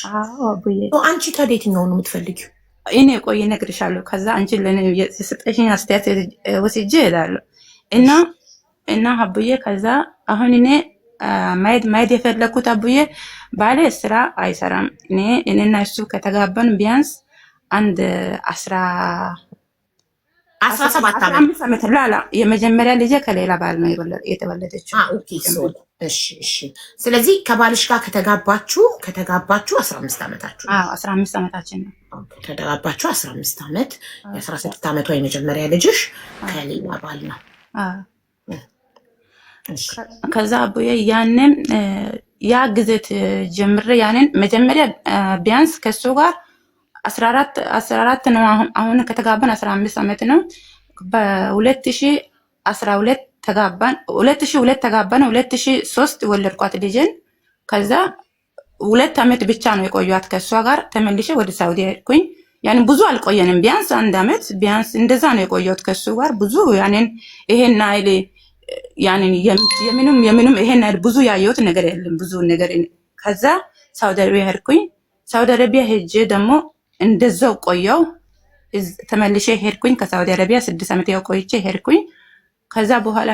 አንቺ ታዲያ የትኛውን ነው የምትፈልጊው? እኔ ቆይ እነግርሻለሁ። ከዛ አንቺ ለኔ የሰጠሽኝ አስተያየት ወስጄ እሄዳለሁ እና አቡዬ ከዛ አሁን እኔ ማየት የፈለኩት አቡዬ ባሌ ስራ አይሰራም። እኔና እሱ ከተጋባን ቢያንስ አንድ 17 ዓመት ላላ የመጀመሪያ ልጄ ከሌላ ባል ነው የተወለደችው። እሺ ስለዚህ ከባልሽ ጋር ከተጋባችሁ 15 ዓመታችሁ? 15 ዓመታችን ነው። ከተጋባችሁ 15 ዓመት፣ የ16 ዓመቷ የመጀመሪያ ልጅሽ ከሌላ ባል ነው። ከዛ አቡዬ ያንን ያ ጊዜት ጀምሬ ያንን መጀመሪያ ቢያንስ ከሱ ጋር 14 ነው። አሁን ከተጋባን 15 ዓመት ነው። በ2012 ተጋባን። 2002 ተጋባን። 2003 ወለድኳት ልጅን። ከዛ 2 ዓመት ብቻ ነው የቆየኋት ከሷ ጋር። ተመልሼ ወደ ሳውዲ ሄድኩኝ። ያን ብዙ አልቆየንም። ቢያንስ 1 ዓመት ቢያንስ እንደዛ ነው የቆየሁት ከሱ ጋር። ብዙ ያንን ይሄን አይል ያንን የምንም ይሄን አይል ብዙ ያየሁት ነገር የለም። ብዙ ነገር ከዛ ሳውዲ አረቢያ ሄድኩኝ። ሳውዲ አረቢያ ሄጄ ደግሞ እንደዛው ቆየው። ተመልሼ ሄድኩኝ። ከሳውዲ አረቢያ 6 ዓመት ያው ቆይቼ ሄድኩኝ። ከዛ በኋላ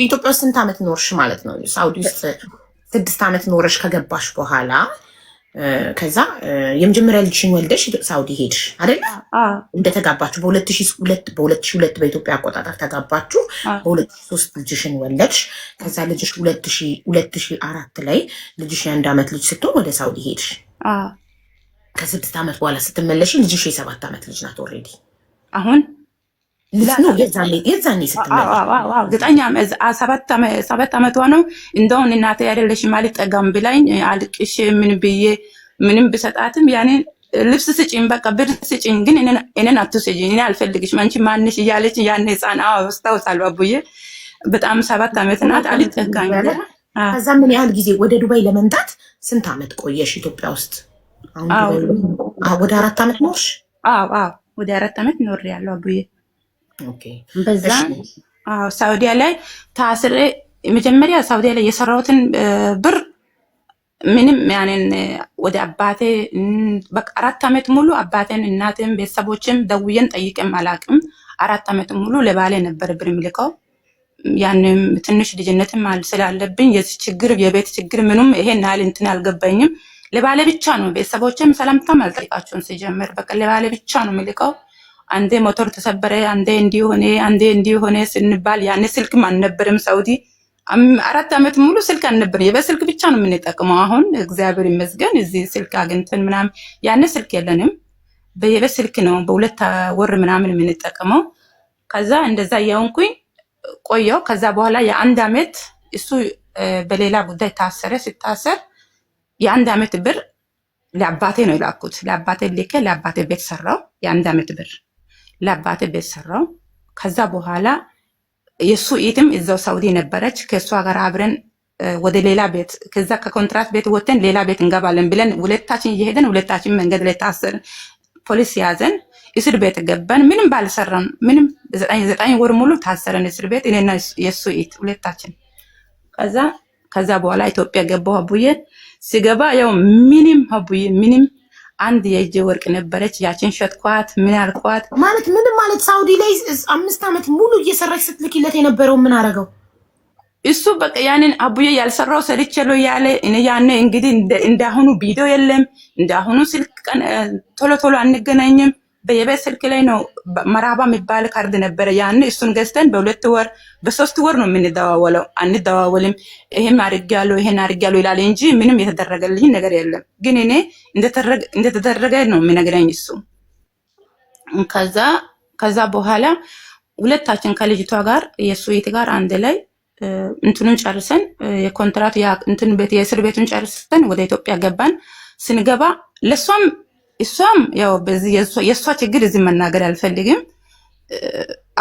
ኢትዮጵያ ውስጥ ስንት ዓመት ኖርሽ ማለት ነው? ሳውዲ ውስጥ 6 ዓመት ኖረሽ ከገባሽ በኋላ ከዛ የመጀመሪያ ልጅሽን ወልደሽ ሳውዲ ሄድሽ አይደል? እንደተጋባችሁ በ2002 በኢትዮጵያ አቆጣጠር ተጋባችሁ። በ2003 ልጅሽን ወለድሽ። ከዛ ልጅሽ 2004 ላይ ልጅሽ የ1 ዓመት ልጅ ስትሆን ወደ ሳውዲ ሄድሽ። ከ6 ዓመት በኋላ ስትመለሽ ልጅሽ የ7 ዓመት ልጅ ናት ኦልሬዲ። አሁን የዛኔ ስትመለሽ 7 ዓመቷ ነው። እንደውን እናቴ አይደለሽም አልጠጋም ብላኝ አልቅሽ ምን ብዬ ምንም ብሰጣትም ያኔ ልብስ ስጭኝ፣ በቃ ብር ስጭኝ፣ ግን እኔን አትውሰጂኝ፣ እኔ አልፈልግሽም፣ አንቺ ማንሽ እያለች ያኔ ህፃን አስታውሳለሁ አቡዬ። በጣም 7 ዓመት ናት። አልጠጋኝ። ከዛ ምን ያህል ጊዜ ወደ ዱባይ ለመምጣት ስንት ዓመት ቆየሽ ኢትዮጵያ ውስጥ? ወደ 4 ዓመት ኖርሽ? ወደ 4 ዓመት ኖሬያለሁ አቡዬ። በዛ ሳውዲያ ላይ ታስሬ መጀመሪያ ሳውዲያ ላይ የሰራሁትን ብር ምንም ያንን ወደ አባቴ በቃ 4 ዓመት ሙሉ አባቴን እናቴን ቤተሰቦችም ደውዬን ጠይቄም አላቅም። 4 ዓመት ሙሉ ለባሌ ነበር ብር የሚልከው። ያንም ትንሽ ልጅነትም ስላለብኝ ችግር የቤት ችግር ምንም ይሄን ያህል እንትን አልገባኝም። ለባሌ ብቻ ነው። ቤተሰቦችም ሰላምታም አልጠይቃቸውን ሲጀምር በቃ ለባሌ ብቻ ነው የሚልከው። አንዴ ሞተር ተሰበረ፣ አንዴ እንዲሆነ ስንባል ያኔ ስልክም አልነበረም ሳውዲ። 4 ዓመት ሙሉ ስልክ አልነበረም። በስልክ ብቻ ነው የምንጠቅመው። አሁን እግዚአብሔር ይመስገን እዚህ ስልክ አግኝተን ምናምን፣ ያኔ ስልክ የለንም። በየቤት ስልክ ነው በ2 ወር ምናምን የምንጠቀመው። ከዛ እንደዛ እያውንኩኝ ቆየው። ከዛ በኋላ የ1 ዓመት እሱ በሌላ ጉዳይ ታሰረ። ሲታሰር የ1 ዓመት ብር ለአባቴ ነው የላኩት። ለአባቴ ልኬ ለአባቴ ቤት ሰራው። የ1 ዓመት ብር ለአባቴ ቤት ሰራው። ከዛ በኋላ የሱ ኢትም እዛው ሳውዲ ነበረች። ከሷ ጋር አብረን ወደ ሌላ ቤት ከዛ ከኮንትራት ቤት ወጥተን ሌላ ቤት እንገባለን ብለን ሁለታችን እየሄደን ሁለታችን መንገድ ላይ ታሰርን። ፖሊስ ያዘን። እስር ቤት ገባን። ምንም ባልሰራን ምንም 9 ወር ሙሉ ታሰረን እስር ቤት እኔና የሱ ኢት ሁለታችን። ከዛ በኋላ ኢትዮጵያ ገባሁ አቡዬ። ሲገባ ያው ምንም አቡዬ ምንም አንድ የእጅ ወርቅ ነበረች። ያችን ሸጥኳት። ምን አልኳት ማለት ምንም ማለት ሳውዲ ላይ 5 ዓመት ሙሉ እየሰራች ስትልኪለት የነበረው ምን አረገው? እሱ በቃ ያንን አቡዬ ያልሰራው ሰርቼለው ያለ እኔ ያኔ እንግዲህ እንዳሁኑ ቪዲዮ የለም፣ እንዳሁኑ ስልክ ቶሎ ቶሎ አንገናኝም። በየቤት ስልክ ላይ ነው መራባ የሚባል ካርድ ነበረ ያኔ። እሱን ገዝተን በ2 ወር በ3 ወር ነው የምንደዋወለው። አንደዋወልም። ይሄን አድርጌያለሁ ይሄን አድርጌያለሁ ይላል እንጂ ምንም የተደረገልኝ ነገር የለም። ግን እኔ እንደተደረገ ነው የሚነግረኝ እሱ። ከዛ በኋላ ሁለታችን ከልጅቷ ጋር የእሱ ቤት ጋር አንድ ላይ እንትኑን ጨርሰን የኮንትራት እንትን ቤት የእስር ቤቱን ጨርሰን ወደ ኢትዮጵያ ገባን። ስንገባ እሷም ያው በዚህ የእሷ ችግር እዚህ መናገር አልፈልግም።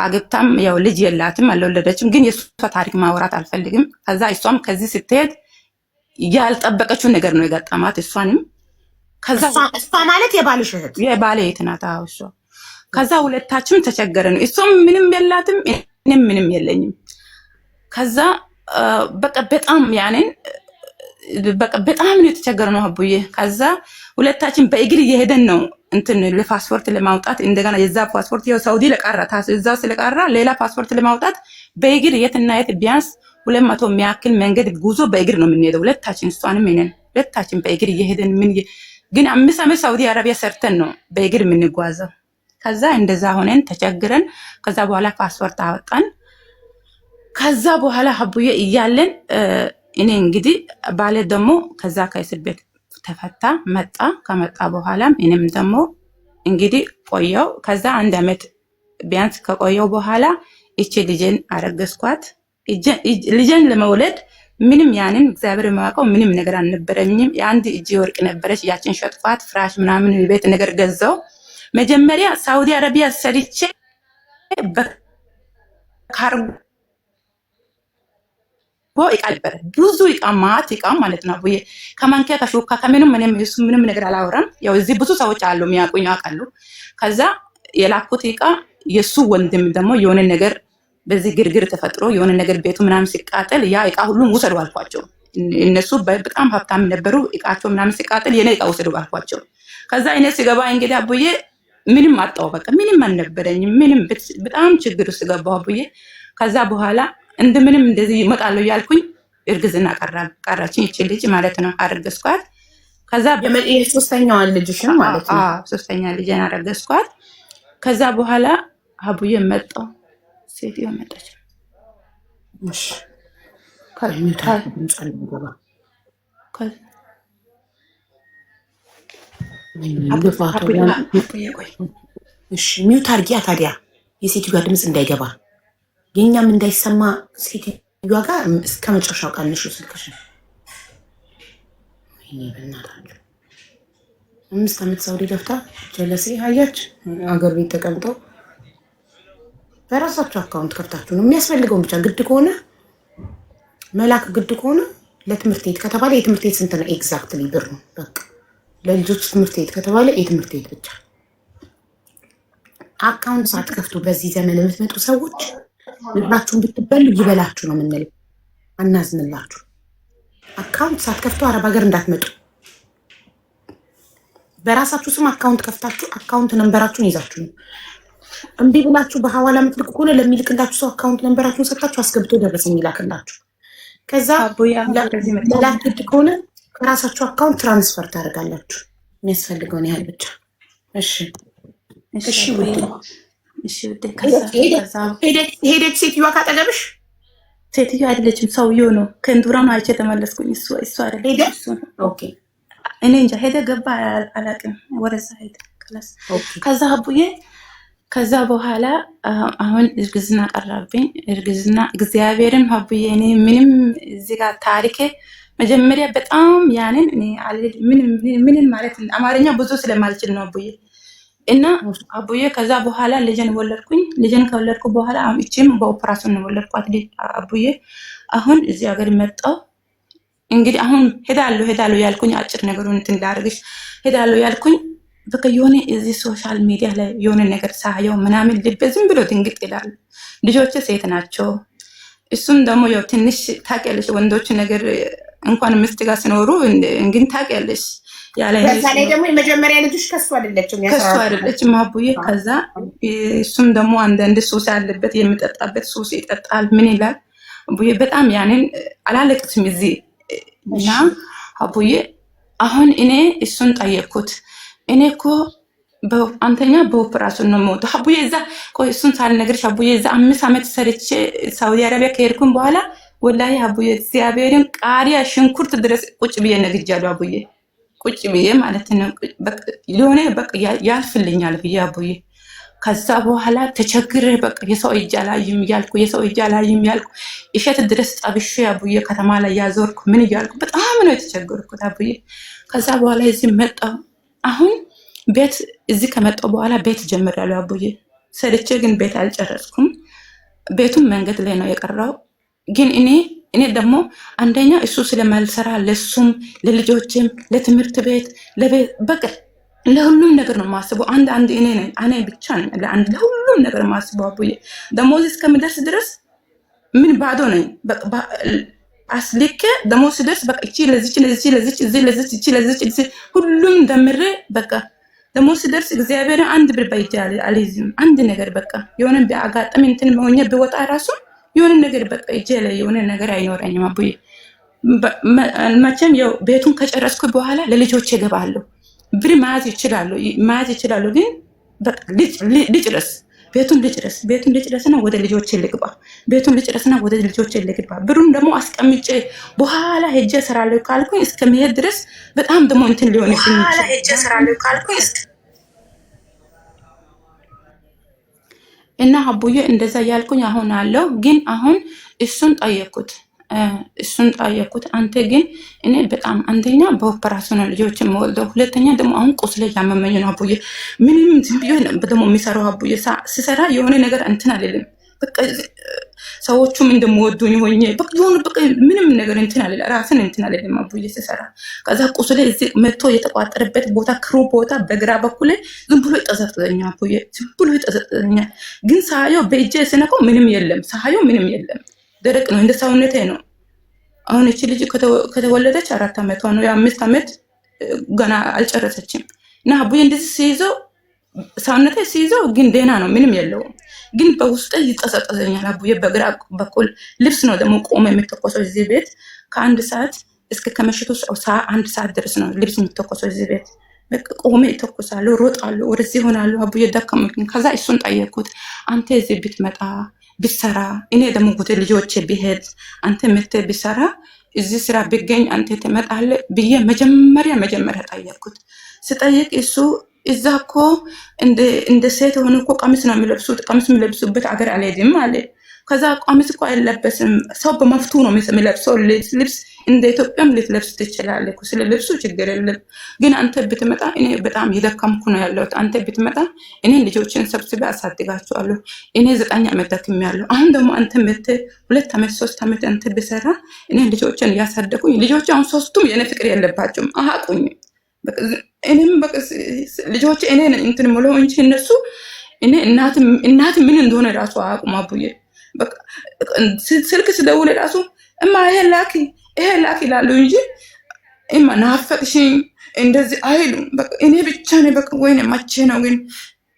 አግብታም ያው ልጅ የላትም አልወለደችም። ግን የእሷ ታሪክ ማውራት አልፈልግም። ከዛ እሷም ከዚህ ስትሄድ ያልጠበቀችው ነገር ነው የገጠማት እሷንም። እሷ ማለት የባልሽ እህት የባሌ እህት ናት። እሷ ከዛ ሁለታችንም ተቸገረን። እሷም ምንም የላትም እኔም ምንም የለኝም። ከዛ በቃ በጣም ያንን በቃ በጣም ነው የተቸገርነው አቡዬ። ከዛ ሁለታችን በእግር እየሄደን ነው እንትን ለፓስፖርት ለማውጣት እንደገና የዛ ፓስፖርት ያው ሳውዲ ለቀራ እዛው ስለቀራ ሌላ ፓስፖርት ለማውጣት በእግር የትና የት ቢያንስ 200 የሚያክል መንገድ ጉዞ በእግር ነው የምንሄደው ሁለታችን። እሷንም እኔን ሁለታችን በእግር እየሄደን ግን 5 ዓመት ሳውዲ አረቢያ ሰርተን ነው በእግር የምንጓዘው። ከዛ እንደዛ ሆነን ተቸግረን ከዛ በኋላ ፓስፖርት አወጣን። ከዛ በኋላ አቡዬ እያለን እኔ እንግዲህ ባለ ደግሞ ከዛ ከእስር ቤት ተፈታ መጣ። ከመጣ በኋላም እኔም ደግሞ እንግዲህ ቆየው። ከዛ 1 ዓመት ቢያንስ ከቆየው በኋላ እቺ ልጅን አረገዝኳት። ልጅን ለመውለድ ምንም ያንን እግዚአብሔር የማያውቀው ምንም ነገር አልነበረኝም። የአንድ እጅ ወርቅ ነበረች። ያችን ሸጥኳት። ፍራሽ ምናምን ቤት ነገር ገዛው። መጀመሪያ ሳውዲ አረቢያ ሰርቼ በካርጎ እቃ ነበረ ብዙ እቃ ማት እቃ ማለት ነው አቡዬ። ከማንኪያ ከሹካ ከምንም ምንም ነገር አላወራም። ያው እዚህ ብዙ ሰዎች አሉ የሚያውቁኝ ያውቃሉ። ከዛ የላኩት እቃ የሱ ወንድም ደግሞ የሆነ ነገር በዚህ ግርግር ተፈጥሮ የሆነ ነገር ቤቱ ምናምን ሲቃጠል ያ እቃ ሁሉም ውሰዱ አልኳቸው። እነሱ በጣም ሀብታም ነበሩ። እቃቸው ምናምን ሲቃጠል የኔ እቃ ውሰዱ አልኳቸው። ከዛ እኔ ሲገባ እንግዲህ አቡዬ ምንም አጣው። በቃ ምንም አልነበረኝም። ምንም በጣም ችግር ውስጥ ገባሁ አቡዬ። ከዛ በኋላ እንደምንም እንደዚህ ይመጣሉ ያልኩኝ እርግዝና ቀራችኝ። እቺ ልጅ ማለት ነው አረገዝኳት። ከዛ የሶስተኛዋን ልጅሽን ማለት ነው? ሶስተኛ ልጅን አረገዝኳት። ከዛ በኋላ አቡዬ መጣው። ሴትዮ መጣች። ሚውት አድርጊያ ታዲያ የሴትዮዋ ድምፅ እንዳይገባ የኛም እንዳይሰማ ሴትዮዋ ጋር እስከ መጨረሻው ቀንሹ ስልክሽን። በእናታችሁ 5 ዓመት ሳውዲ ደፍታ ጀለሴ ሀያች አገር ቤት ተቀምጠው በራሳችሁ አካውንት ከፍታችሁ ነው የሚያስፈልገውን ብቻ ግድ ከሆነ መላክ ግድ ከሆነ ለትምህርት ቤት ከተባለ የትምህርት ቤት ስንት ነው ኤግዛክትሊ ብር ነው በቃ ለልጆች ትምህርት ቤት ከተባለ የትምህርት ቤት ብቻ። አካውንት ሳትከፍቱ በዚህ ዘመን የምትመጡ ሰዎች ምግባችሁን ብትበሉ ይበላችሁ ነው የምንለው። አናዝንላችሁ። አካውንት ሳትከፍቱ አረብ ሀገር እንዳትመጡ። በራሳችሁ ስም አካውንት ከፍታችሁ አካውንት ነንበራችሁን ይዛችሁ ነው። እምቢ ብላችሁ በሐዋላ የምትልኩ ከሆነ ለሚልክላችሁ ሰው አካውንት ነንበራችሁን ሰጣችሁ አስገብቶ ደረሰኝ ይላክላችሁ። ከዛ መላክ ግድ ከሆነ ከራሳችሁ አካውንት ትራንስፈር ታደርጋላችሁ የሚያስፈልገውን ያህል ብቻ። እሺ ውዴ። ሄደች ሴትዮዋ ካጠገብሽ? ሴትዮዋ አይደለችም፣ ሰውዬው ነው። ከእንዱራን አይቼ ተመለስኩኝ። እሱ አይደለም። ኦኬ። እኔ እንጃ ሄደ ገባ አላውቅም። ወደዛ ሄደ። ከዛ አቡዬ ከዛ በኋላ አሁን እርግዝና ቀረብኝ። እርግዝና እግዚአብሔርን አቡዬ እኔ ምንም እዚህ ጋር ታሪኬ መጀመሪያ በጣም ያንን እኔ ምንም ማለት አማርኛ ብዙ ስለማልችል ነው አቡዬ። እና አቡዬ ከዛ በኋላ ልጅን ወለድኩኝ። ልጅን ከወለድኩ በኋላ እቺም በኦፕራሽን ነው ወለድኳት አቡዬ። አሁን እዚህ ሀገር መጣሁ። እንግዲህ አሁን ሄዳለሁ ያልኩኝ አጭር ነገሩን እንትን ላድርግሽ ሄዳለሁ ያልኩኝ በቃ የሆነ እዚህ ሶሻል ሚዲያ ላይ የሆነ ነገር ሳየው ምናምን ልቤ ዝም ብሎ ድንግጥ ይላል። ልጆቼ ሴት ናቸው። እሱም ደግሞ ያው ትንሽ ታውቂያለሽ ወንዶች ነገር እንኳን ሚስት ጋር ሲኖሩ እንግዲህ ታውቂያለሽ ያለ በዛ ላይ ደግሞ የመጀመሪያ ልጅሽ ከሱ አይደለችም አቡዬ። ከዛ እሱም ደግሞ አንዳንድ ሱስ ያለበት የሚጠጣበት ሱስ ይጠጣል። ምን ይላል አቡዬ? በጣም ያንን አላለቅስም እዚህ እና አቡዬ አሁን እኔ እሱን ጠየቅኩት። እኔ እኮ አንተኛ በኦፕራሽን ነው የምወጣው አቡዬ። እዛ ቆይ እሱን ሳልነግርሽ አቡዬ እዛ 5 ዓመት ሰርቼ ሳውዲ አረቢያ ከሄድኩኝ በኋላ ወላሂ አቡዬ እግዚአብሔርን ቃሪያ ሽንኩርት ድረስ ቁጭ ብዬ ነግጃለሁ አቡዬ። ቁጭ ብዬ ማለት ነው ሊሆነ በቃ ያልፍልኛል ብዬ አቡዬ። ከዛ በኋላ ተቸግሬ በቃ የሰው እጅ አላይም ያልኩ እሸት ድረስ ጠብሼ አቡዬ ከተማ ላይ ያዞርኩ ምን እያልኩ በጣም ነው የተቸገርኩት አቡዬ። ከዛ በኋላ እዚህ መጣሁ። አሁን ቤት እዚህ ከመጣሁ በኋላ ቤት ጀምሬያለሁ አቡዬ። ሰርቼ ግን ቤት አልጨረስኩም። ቤቱም መንገድ ላይ ነው የቀረው። ግን እኔ ደግሞ አንደኛ እሱ ስለማልሰራ ለሱም ለልጆችም ለትምህርት ቤት በቃ ለሁሉም ነገር ነው የማስበው። አንድ እኔ ብቻ ነኝ ለሁሉም ነገር የማስበው አቡዬ። ደሞዝ እስከምደርስ ድረስ ምን ባዶ ነኝ። አስልኬ ደሞዝ ሲደርስ በቃ እቺ ለዚች ሁሉም ደምሬ በቃ ደሞዝ ሲደርስ እግዚአብሔር አንድ ብር በእጄ አልይዝም። አንድ ነገር በቃ የሆነ ቢያጋጥም እንትን መሆኛ ቢወጣ ራሱ የሆነ ነገር በቃ እጄ ላይ የሆነ ነገር አይኖረኝም አቡዬ። መቼም ያው ቤቱን ከጨረስኩ በኋላ ለልጆቼ እገባለሁ። ብር መያዝ ይችላሉ ግን በቃ ልጨርስ ቤቱን ልጨርስና ወደ ልጆቼ ልግባ። ብሩን ደግሞ አስቀምጬ በኋላ ሄጄ እሰራለሁ ካልኩኝ እስከሚሄድ ድረስ በጣም ደግሞ እንትን ሊሆንብኝ እና አቡዬ እንደዛ ያልኩኝ አሁን አለው። ግን አሁን እሱን ጠየኩት። አንተ ግን እኔ በጣም አንደኛ በኦፕራሽን ልጆችን የምወልደው፣ ሁለተኛ ደግሞ አሁን ቁስሌ ያመመኝ ነው አቡዬ። ምንም ዝም ብዬ ደግሞ የሚሰራው አቡዬ። ስሰራ የሆነ ነገር እንትን አልልም። በቃ ሰዎቹም እንደምወዱኝ ሆኜ በቃ የሆነ በቃ ምንም ነገር እንትን አልልም። ራስን እንትን አልልም አቡዬ ስሰራ። ከዛ ቁስሌ እዚህ መጥቶ የተቋጠረበት ቦታ ክሩ ቦታ በግራ በኩል ዝም ብሎ ይጠዘጥዘኛል አቡዬ። ግን ሳየው በእጄ ስነካው ምንም የለም። ደረቅ ነው፣ እንደ ሰውነቴ ነው። አሁን እቺ ልጅ ከተወለደች 4 ዓመቷ ነው። የ5 ዓመት ገና አልጨረሰችም። እና አቡዬ እንደዚህ ሰውነቴ ሲይዘው ግን ደህና ነው፣ ምንም የለውም። ግን በውስጤ ይጠዘጠዘኛል አቡዬ። በግራ በኩል ልብስ ነው ደግሞ ቆመ የሚተኮሰው እዚህ ቤት ከ1 ሰዓት እስከ ከምሽቱ 1 ሰዓት ድረስ ነው ልብስ የሚተኮሰው እዚህ ቤት። በቃ ቆሜ ይተኮሳሉ፣ ሮጣለሁ፣ ወደዚህ ሆናሉ አቡዬ። ደከመኝ። ከዛ እሱን ጠየቅኩት። አንተ እዚህ ብትመጣ ብሰራ እኔ ደግሞ ወደ ልጆቼ ቢሄድ አንተ መተህ ብሰራ እዚህ ስራ ቢገኝ አንተ ትመጣለህ ብዬ መጀመሪያ ጠየቅኩት። ስጠይቅ እሱ እዛ እኮ እንደ ሴት ሆኖ እኮ ቀሚስ ነው የሚለብሱት፣ ቀሚስ የሚለብሱበት አገር አልሄድም አለ። ከዛ ቀሚስ እኮ አይለበስም፣ ሰው በመፍቱ ነው የሚለብሰው ልብስ። እንደ ኢትዮጵያም ልትለብስ ትችላለህ እኮ፣ ስለ ልብሱ ችግር የለም። ግን አንተ ብትመጣ እኔ በጣም የደከምኩ ነው ያለሁት። አንተ ብትመጣ እኔ ልጆችን ሰብስቤ አሳድጋቸዋለሁ። እኔ 9 ዓመት ደክሜያለሁ። አሁን ደግሞ አንተ መተህ 2 ዓመት 3 ዓመት አንተ ብሰራ እኔ ልጆችን እያሳደጉኝ፣ ልጆች አሁን 3ቱም የኔ ፍቅር የለባቸውም፣ አያውቁኝ። እኔም በቃ ልጆች እኔ እንትን ምለው እንጂ እነሱ እኔ እናት ምን እንደሆነ ራሱ አያውቁም አቡዬ። በቃ ስልክ ስደውል ራሱ እማ ይሄ ላኪ ይላሉ እንጂ እማ ናፈቅሽኝ እንደዚህ አይሉም። በቃ እኔ ብቻ ነኝ በቃ ወይኔ መቼ ነው ግን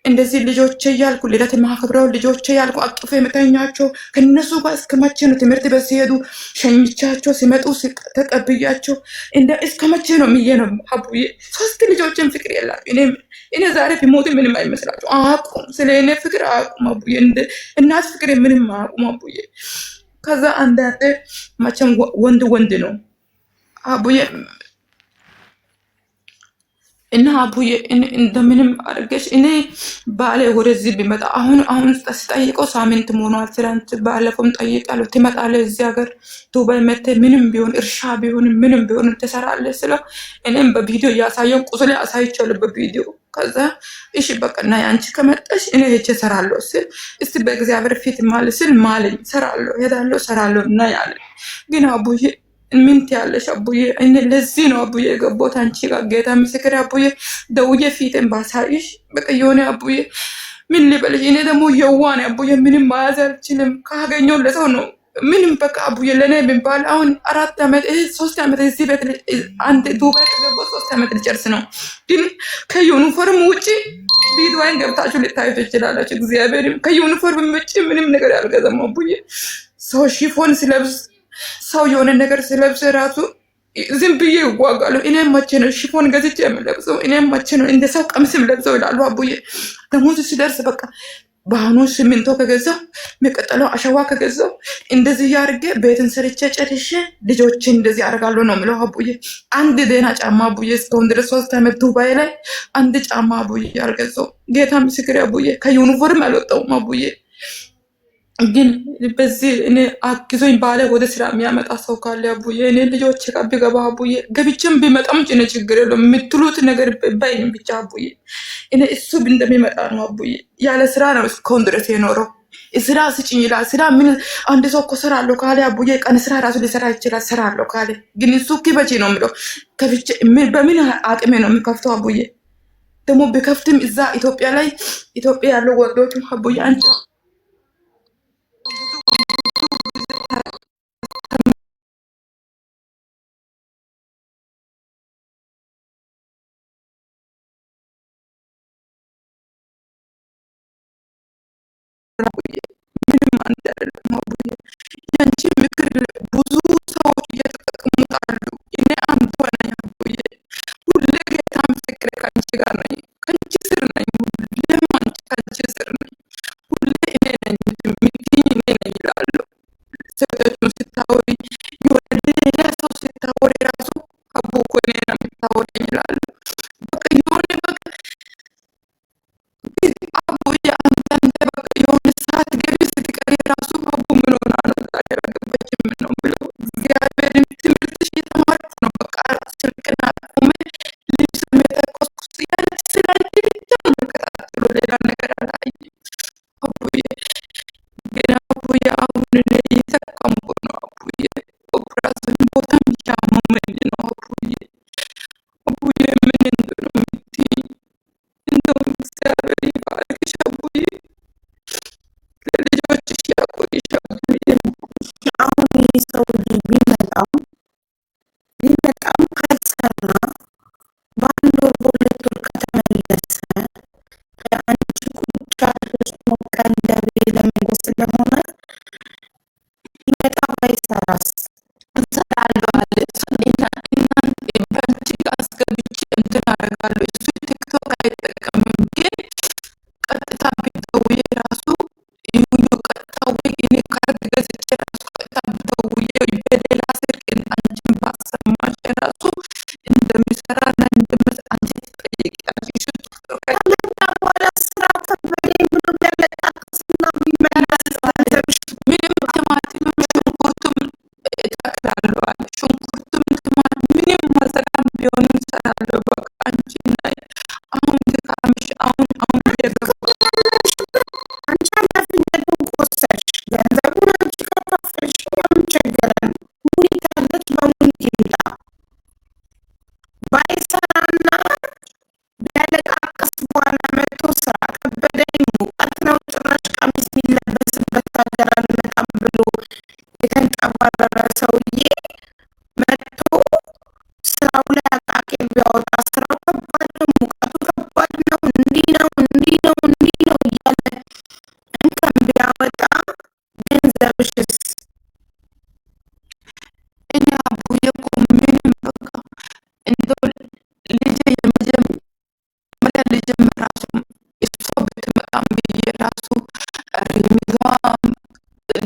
እንደዚህ ልጆቼ እያልኩ ልደት ማክብረው ልጆቼ እያልኩ አቅፌ የምተኛቸው ከነሱ ጋር እስከ መቼ ነው? ትምህርት ቤት ሲሄዱ ሸኝቻቸው ሲመጡ ተቀብያቸው እስከ መቼ ነው ምዬ ነው አቡዬ። 3 ልጆችን ፍቅር የላቸው። እኔ ዛሬ ቢሞት ምንም አይመስላቸው። አያውቁም፣ ስለ እኔ ፍቅር አያውቁም አቡዬ። እናት ፍቅር ምንም አያውቁም አቡዬ። ከዛ አንዳንዴ መቼም ወንድ ነው አቡዬ። እና አቡዬ እንደምንም አድርገሽ እኔ ባሌ ወደዚህ ቢመጣ አሁን ስጠይቀው ሳምንት ሆኗል። ትናንት ባለፈውም ጠይቃለሁ። ትመጣለህ እዚህ ሀገር ዱባይ መተህ ምንም ቢሆን እርሻ ቢሆን ምንም ቢሆን ትሰራለህ ስለው እኔም በቪዲዮ እያሳየውን ቁስሌ አሳይቻለሁ በቪዲዮ። ከዛ እሺ በቃ እና አንቺ ከመጣሽ እኔ ሄጄ እሰራለሁ ስል እስቲ በእግዚአብሔር ፊት ማል ስል ማለኝ እሰራለሁ ሄዳለሁ እሰራለሁ እና ያለ ግን አቡዬ ምን ትያለሽ አቡዬ? እኔ ለዚህ ነው አቡዬ የገባሁት አንቺ ጋር። ጌታ ምስክር አቡዬ፣ ደውዬ ፊትን ባሳይሽ በቃ የሆነ አቡዬ ምን ልበልሽ፣ እኔ ደግሞ የዋን አቡዬ ምንም መያዝ አልችልም። ካገኘው ለሰው ነው ምንም በቃ አቡዬ ለኔ ቢባል አሁን 4 ዓመት 3 ዓመት እዚህ ቤት አንድ ዱባይ ተገባ 3 ዓመት ልጨርስ ነው። ግን ከዩኒፎርም ውጪ ቪዲዮን ገብታችሁ ልታዩ ትችላላችሁ። እግዚአብሔር ከዩኒፎርም ውጪ ምንም ነገር አልገዛም አቡዬ። ሰው ሽፎን ስለብስ ሰው የሆነ ነገር ስለብስ ራሱ ዝም ብዬ ይዋጋሉ። እኔም መቼ ነው ሽፎን ገዝቼ የምለብሰው? እኔም መቼ ነው እንደ ሰው ቀሚስ የምለብሰው ይላሉ አቡዬ። ደሞዝ ሲደርስ በቃ በአሁኑ ሲሚንቶ ከገዛው የሚቀጥለው አሸዋ ከገዛው እንደዚህ ያርጌ ቤትን ሰርቼ ጨርሼ ልጆችን እንደዚህ አደርጋለሁ ነው የምለው አቡዬ። አንድ ደህና ጫማ አቡዬ እስካሁን ድረስ 3 ዓመት ዱባይ ላይ አንድ ጫማ አቡዬ አልገዛው። ጌታ ምስክሬ አቡዬ። ከዩኒፎርም አልወጣሁም አቡዬ። ግን በዚህ እኔ አግዞኝ ባለ ወደ ስራ የሚያመጣ ሰው ካለ አቡዬ እኔ ልጆች ጋር ቢገባ አቡዬ ገብቼም ቢመጣም ጭነ ችግር የለውም። የምትሉት ነገር ባይም ብቻ አቡዬ እኔ እሱ እንደሚመጣ ነው አቡዬ። ያለ ስራ ነው እስካሁን ድረስ የኖረው። ስራ ስጭኝ ይላል። ስራ ምን አንድ ሰው እኮ እሰራለሁ ካለ አቡዬ ቀን ስራ ራሱ ሊሰራ ይችላል። እሰራለሁ ካለ ግን እሱ ክበቼ ነው የምለው። ከፍቼ በምን አቅሜ ነው የሚከፍተው አቡዬ። ደግሞ ቢከፍትም እዛ ኢትዮጵያ ላይ ኢትዮጵያ ያለው ወንዶች አቡዬ አንቺ ምንም አንድ አይደለም አቡዬ። ያንቺ ምክር ብዙ ሰዎች እየተጠቀሙት አሉ። እኔ አንዷ ነኝ አቡዬ። ሁሌ ጌታ ምስክሬ ከአንቺ ጋር ነኝ፣ ከአንቺ ስር ነኝ። ሁሌም አንቺ ከአንቺ ስር ነኝ። ሁሌ እኔ ነኝ የምትይኝ እኔ ነኝ ይላሉ። ሴቶቹን ስታወሪ የሆነ ሌላ ሰው ስታወሪ ራሱ አቡ እኮ እኔ ነው የምታወሪኝ ይላሉ። በቃ የሆነ በቃ አቡዬ አንዳንዴ በቃ የሆነ ሰዓት ገቢ ስትቀሪ ራሱ አቡ ምን ሆና ነው ዛሬ አልገባችም ነው ብለው እግዚአብሔርን ትምህርትሽ እየተማርኩ ነው። በቃ ስልክና ቆሜ ልብስ መተኮስ ያንቺ ስራ ብቻ ነው የምከታተሎ ሌላ ነገር አላየም አቡዬ። ግን አቡዬ አሁን እኔ እየተጠቀምኩ ነው አቡዬ። ኦፕራሲዮን ቦታም እያመመኝ ነው አቡዬ። አቡዬ ምን እንደሆነ የምትይኝ እንደውም እግዚአብሔር ይባርክሽ አቡዬ። ለልጆችሽ ያቆይሽ አቡዬ። አሁን ይህ ሰው ቢመጣም ካልሰራ በአንድ ወር በሁለት ወር ከተመለሰ አንቺ ቁጭ አድርገሽ ነው ቀንደቤ ለመንጎስ ስለሆነ ይመጣ ባይሰራስ? እሰራለሁ አለ እናንተ በአንቺ ጋር አስገብቼ እንትን አደርጋለሁ። እሱ ቲክቶክ አይጠቀምም። ግን ቀጥታ ብትደውይ ራሱ ይሁኑ ቀጥታ ወይ እኔ ካርድ ገዝቼ ራሱ ቀጥታ ብትደውይ በሌላ ስልክ አንቺን ባሰማሽ ራሱ እንደሚሰራና አንቺ ትጠይቂያለሽ። እሱ ቲክቶክ ከመጣ በኋላ ስራ ከበደኝ ብሎ ቢያለቃቅስና ቢመለስ ገንዘብሽ ምንም ቲማቲምም ሽንኩርቱም እተክላለሁ አለ። ሽንኩርቱም ምንም መሰራም ቢሆንም እሰራለሁ። በቃ አንቺ ነይ አሁን ድካምሽ አሁን እየገባ አንቺ ኃላፊነቱን ወሰድሽ፣ ገንዘቡን አንቺ ከከፈልሽ ምን ቸገረን? ሙኒት አለች፣ በሙኒት ይምጣ። ባይሰራና ቢያለቃቅስ በኋላ መጥቶ ስራ ከበደኝ ሙቀት ነው ጭራሽ ቀሚስ የሚለበስበት ሀገር አልመጣም ብሎ የተንቀባረረ ሰውዬ መጥቶ ስራው ላይ አቃቂ ቢያወጣ ስራው ከባድ ነው፣ ሙቀቱ ከባድ ነው፣ እንዲህ ነው እንዲህ ነው እንዲህ ነው እያለ እንከን ቢያወጣ ገንዘብሽስ? እኔ አቡዬ እኮ ምንም በቃ እንደው ልጄ የመጀመሪያ ልጄም ራሱ እሷ ብትመጣም ብዬ ራሱ ሪሚቷም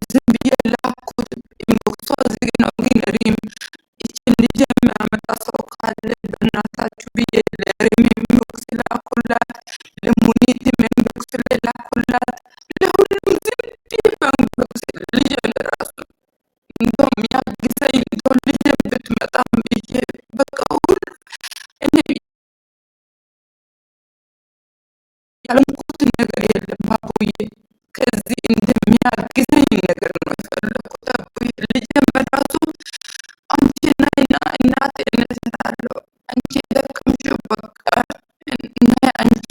ዝም ብዬ ላኩት። ኢንቦክሷ ዝግ ነው። ግን ሪም ይችን ልጅ የሚያመጣ ሰው ካለ በእናታችሁ ብዬ ለሪም ኢንቦክስ ላኩላት፣ ለሙኒትም ኢንቦክስ ላኩላት፣ ለሁሉም ዝም ብዬ በኢንቦክስ ልጄን ራሱ እንደውም ያግዘኝ እንደው ልጄን ብትመጣም ብዬ በቃ ሁሉ እኔ ያልኩት ነገር የለም አቡዬ። ከዚህ እንደሚያግዘኝ ነገር ነው የፈለኩት አቡዬ። ልጄም ራሱ አንቺ ነይና እናቴ እኔ እሰራለሁ፣ አንቺ ደከምሽው በቃ አንቺ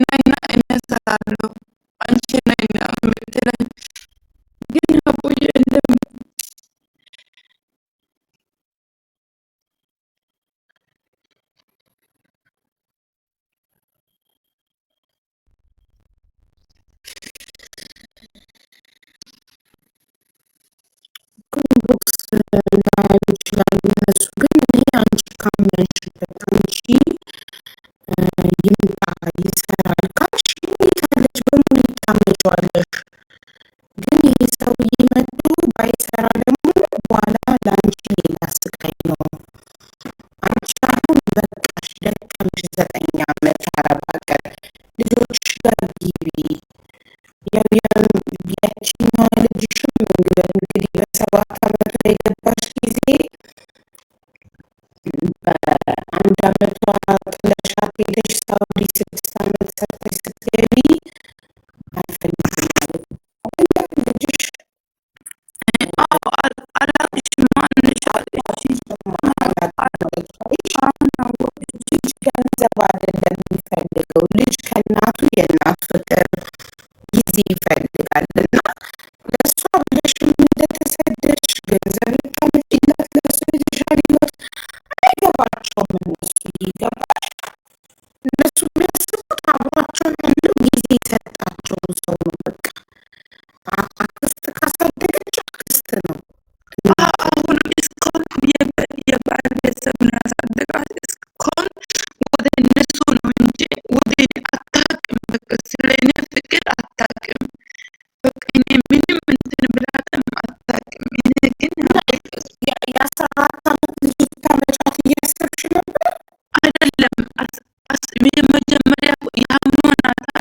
ነይና እኔ እሰራለሁ፣ አንቺ ነይና የምትለኝ ግን አቡዬ እንደምትይኝ አንቺ ካመንሽበት አንቺ ይምጣ ይሰራል ካልሽ ይሰራለች በሙሉ ታመጪዋለሽ። ግን ይህ ሰውዬ መጥቶ ባይሰራ ደግሞ በኋላ ለአንቺ ሌላ ስቃይ ነው። አንቺ አሁን በቃሽ ደከምሽ 9 ዓመት አረብ ሀገር ልጆች ጋር ግቢ። ያችኛዋ ልጅሽም እንግዲህ በ7 ዓመቷ የገባሽ ጊዜ በ1 ዓመቷ ጥለሻት ሄደሽ ሳውዲ 6 ዓመት ሰርተሽ ስትገቢ አልፈልግም ማለት ነው። ልጅሽ ገንዘብ አይደለም የሚፈልገው ልጅ ከእናቱ የእናት ፍቅር ጊዜ ይፈልጋል እና ለእሷ ብለሽም እንደተሰደድሽ ገንዘብ ልታመጪላት ለእሱ የተሻለ ህይወት አይገባቸውም። እነሱ ይገባል። እነሱ የሚያስቡት አብሯቸው ያለው ጊዜ የሰጣቸው ሰው ነው። በቃ አክስት ካሳደገች አክስት ነው። አሁን እስካሁን የባል ቤተሰብ ነው ያሳደጋት። እስካሁን ወደ እነሱ ነው እንጂ ወደ እኔ አታውቅም። በቃ ስለ እኔ ፍቅር አታውቅም። በቃ እኔ ምንም እንትን ብላትም አታውቅም። እኔ ግን የ14 ዓመት ልጅ ልታመጫት እያሰብሽ ነበር? አይደለም የመጀመሪያ የአሁኗ ናታ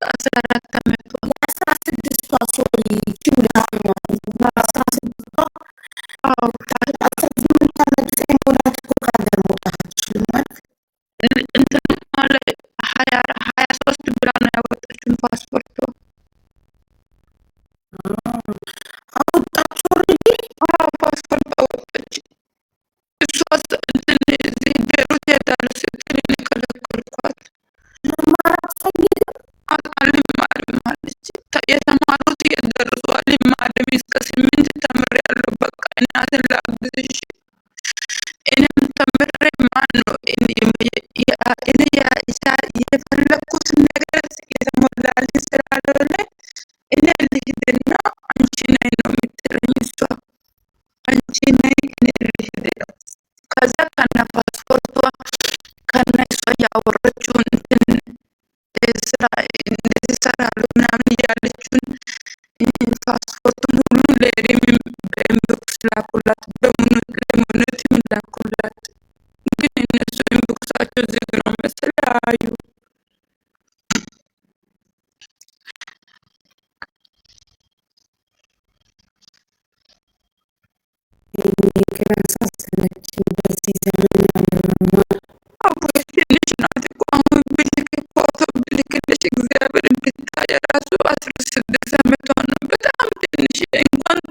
14 ዓመቷ የ16ቷ ሶሪ ይቺ ሁለተኛዋ 16ቷ 18 ዓመት ሳይሞላት እኮ ከሀገር መውጣት አትችልም ማለት እንትን ማለት 23 ብላ ነው ያወጣችውን ፓስፖርቷ። አወጣች ኦልሬዲ። ፓስፖርት አወጣች። እሷ እንትን እዚህ ቤሩት ሄዳለሁ ስትል እኔ ከለከልኳት። መማር አትፈልግም? አልማርም አለች። የተማሩት የት ደርሱ? አልማርም እስከ 8 ተምሬያለሁ። በቃ እናትን ላግዝሽ። እኔም ተምሬ ማን ነው እኔ የፈለኩት ነገር የተሞላልኝ ስላልሆነ እኔ ልሂድና አንቺ ነይ ነው የምትለኝ እሷ። አንቺ ነይ እኔ ልሂድ። ከዛ ከነ ፓስፖርቷ ከነ እሷ ያወረችውን እንትን ስራ እንደዚህ እሰራለሁ ምናምን ያለችውን ፓስፖርቱን ሁሉ ለሪምም በኢንቦክስ ላኩላት፣ ለሞነትም ላኩላት። ግን እነሱ ኢንቦክሳቸው ዝግ ነው መሰለኝ አዩ። እኔ ግን አሳዘነችኝ በዚህ ዘመን ያለመማር። አቦዬ ትንሽ ናት እኮ አሁን ፎቶ ብልክልሽ እግዚአብሔርን ብታይ ራሱ 16 ዓመቷ ነው። በጣም ትንሽ እንኳን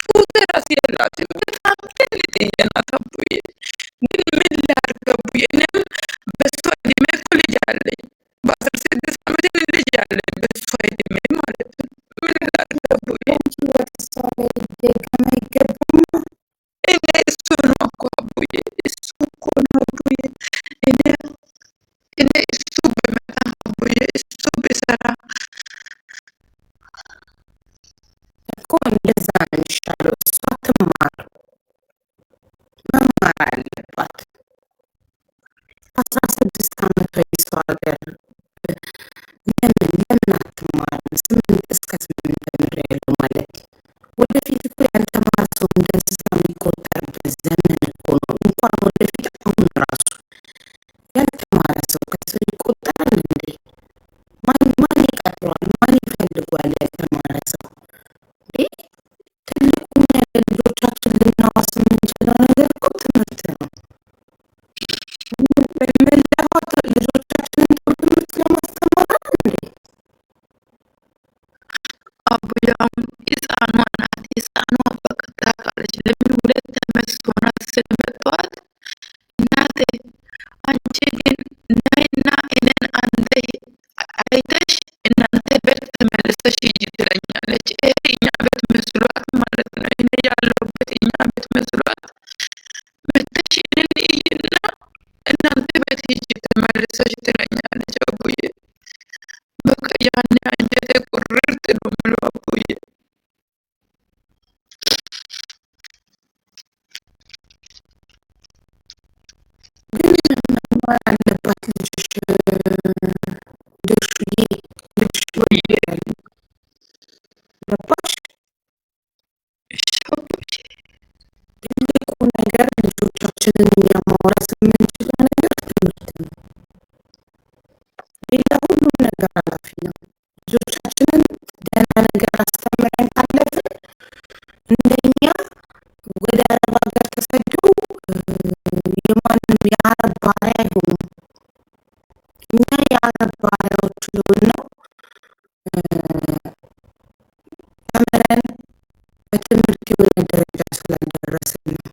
ጡት ራስ የላትም። በጣም ትንሽዬ ናት አቦዬ። ግን ምን ላድርግ አቦዬ? እኔም በሷ እድሜ እኮ ልጅ አለኝ። በ16 ዓመቴ ልጅ አለኝ በሷ እድሜ ማለት ነው። ምን ላድርግ አቦዬ? አንቺ ወደ እሷ ላይ ደገማ አይገባም። እኔ እሱ ነው እኮ አቦዬ፣ እሱ እኮ ነው አቦዬ። እኔ እሱ ብመጣ አቦዬ፣ እሱ ብሰራ እኮ እንደዛ ነው የሚሻለው። እሷ ትማር፣ መማር አለባት። 16 ዓመቷ የሰው ሀገር ለምን አትማርም? 8 እስከ 8 ተምሬያለሁ ማለት ወደፊት እኮ ያልተማረ ሰው እንደ እንስሳ የሚቆጠርበት ዘመን እኮ ነው። እንኳን ወደፊት አሁን ራሱ ያልተማረ ሰው ከሰው ይቆጠራል እንዴ? ማን ይቀጥረዋል? ማን ይፈልጓል ያልተማረ ሰው? ትልቁ እኛ ለልጆቻችን ልናዋስ የምንችለው ነገር እኮ ትምህርት ነው። የምንለፋው ልጆቻችንን ጥሩ ትምህርት ለማስተማር እንዴ? አቦዬ አሁን ህፃኗ ናት። ህፃኗ በቃ ታውቃለች። ለምን 2 ዓመት ሆናት ስለመጣኋት እናቴ አንቺ ግን ነይና እኔን አንዴ አይተሽ እናንተ ቤት ተመልሰሽ ሂጂ ትለኛለች። ይሄ እኛ ቤት መስሏት ማለት ነው። እኔ ያለሁበት እኛ ቤት መስሏት መተሽ እኔን እይና እናንተ ቤት ሂጂ ተመልሰሽ ትለኛለች አቦዬ። በቃ ያኔ አንጀቴ ቁርጥ ነው የምለው አቦዬ። መማር አለባት ልጅሽ ድርሽዬ ልጅሽ ወይዬ ገባሽ? ትልቁ ነገር ልጆቻችንን እኛ ማውራት የምንችለው ነገር ትምህርት ነው። ሌላ ሁሉም ነገር ኃላፊ ነው። ልጆቻችንን ደህና ነገር አስተምረን ካለፍን እንደኛ ወደ አረብ ሀገር ተሰደው የማንም የአረብ ባሪያ አይሆኑም። እኛ የአረብ ባሪያዎች ስለሆነው ተምረን በትምህርት የሆነ ደረጃ ስላልደረስን ነው።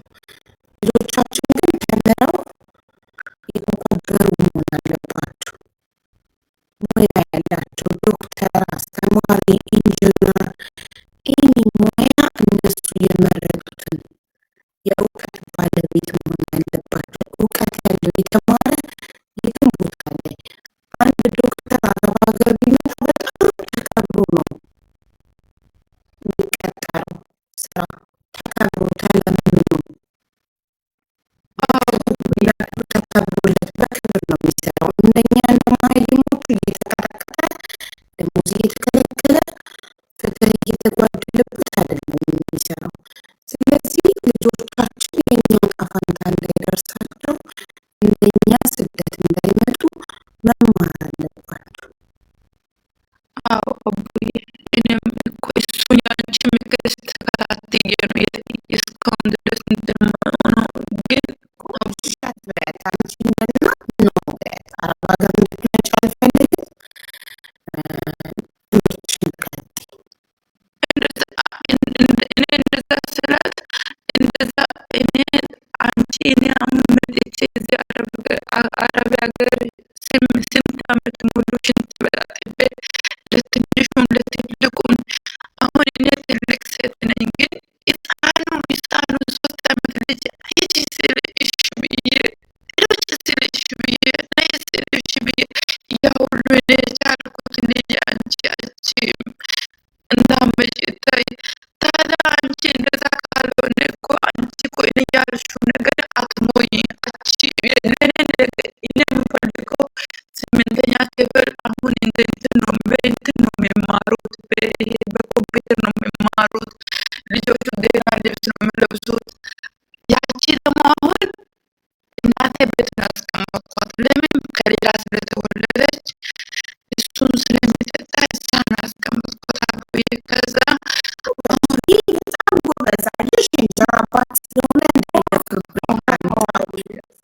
ልጆቻችን ግን ተምረው የተከበሩ መሆን አለባቸው። ሙያ ያላቸው ዶክተር፣ አስተማሪ፣ ኢንጂነር ኤኒ ሙያ እነሱ የመረጡትን የእውቀት ባለቤት መሆን አለባቸው። እውቀት ያለው የተማረ የትም ቦታ ላይ አንድ ዶክተር አረብ ሀገር ቢመጣ በጣም ተከብሮ ነው የሚቀጠረው። ስራ ተከብሮ ተለምኖ ተከብሮለት በክብር ነው የሚሰራው። እንደኛ እንደ መሀይሞቹ እየተቀጠቀጠ ደሞዝ እየተከለከለ ፍትህ እየተጓደለበት አይደለም የሚሰራው። ስለዚህ ልጆቻችን የኛ ዕጣ ፈንታ እንዳይደርሳቸው እንደኛ ስደት እንዳይመጡ መማር አለባቸው። አዎ አቡዬ፣ እኔም እኮ እሱን ያንቺ ምክር ተከታትዬ ነው እስካሁን ድረስ እንትን የምሆነው። ግን ሽሻት በያት አንቺ እንደና ነው በያት። አረብ ሀገር እንድትመጪ አልፈልግም። ትምህርትሽን ቀጥይ። እኔ እንደዛ ስላት እንደዛ እኔ አንቺ እኔ አሁን መጥቼ እዚህ አረብ ሀገር ስንት ዓመት ሙሉ ሽንት በጣጥቤ ለትንሹም ለትልቁም አሁን እኔ ትልቅ ሴት ነኝ፣ ግን ህፃኑ 3 ዓመት ልጅ ሂጂ ስል እሺ ብዬ ሩጭ ስል እሺ ብዬ ነይ ስል እሺ ብዬ ያ ሁሉ እኔ የቻልኩት ልጅ አንቺ አችም እንዳመጭ ታይ። ታዲያ አንቺ እንደዛ ካልሆነ እኮ አንቺ እኮ እኔ ያልሽው ነገር አትሞይ። እኔ የምፈልገው 8ኛ ክፍል አሁን እንትን ነው የሚማሩት፣ በኮምፒውተር ነው የሚማሩት። ልጆቹ ደህና ልብስ ነው የሚለብሱት። ያቺ ደግሞ አሁን እናቴ ቤት ነው ያስቀመጥኳት። ለምን ከሌላ ስለተወለደች እሱን ስለሚጠጣ እዛን ያስቀመጥኳት አብዬ። ከዛ ይህ በጣም ጎበዝ አለሽ። የእንጀራ አባት ስለሆነ እንዳይደፍርብኝ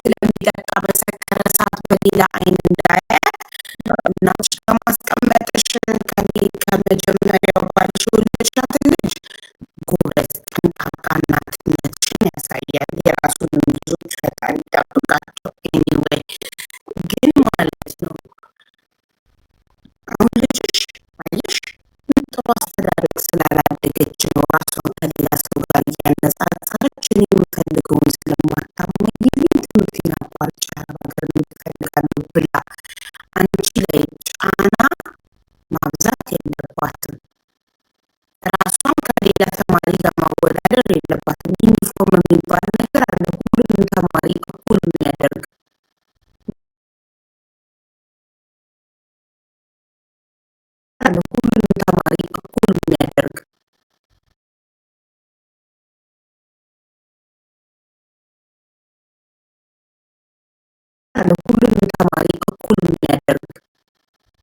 ስለሚጠጣ በሰከረ ሰዓት በሌላ አይን እንዳያያት እናትሽ ከማስቀመጥሽ ከመጀመሪያው ባልሽ የወለድሻትን ልጅ ጎበዝ ጠንቃቃ እናትነትሽን ያሳያል። የራሱንም ልጆች ፈጣሪ ይጠብቃቸው። ኤኒዌይ ግን ማለት ነው አሁን ልጅሽ አየሽ ጥሩ አስተዳደግ ስላላደገች ነው ራሷን ከሌላ ሰው ጋር እያነጻጸረች እኔ የምፈልገውን ስለማታሟይልኝ ትምህርቴን አቋርጬ አረብ ሀገር እፈልጋለሁ ብላ አንቺ ላይ ጫና ማብዛት የለባትም። ራሷን ከሌላ ተማሪ ጋር ማወዳደር የለባትም። ዩኒፎርም የሚባል ነገር አለ፣ ሁሉንም ተማሪ እኩል የሚያደርግ ሁሉንም ተማሪ እኩል የሚያደርግ ሁሉንም ተማሪ እኩል የሚያደርግ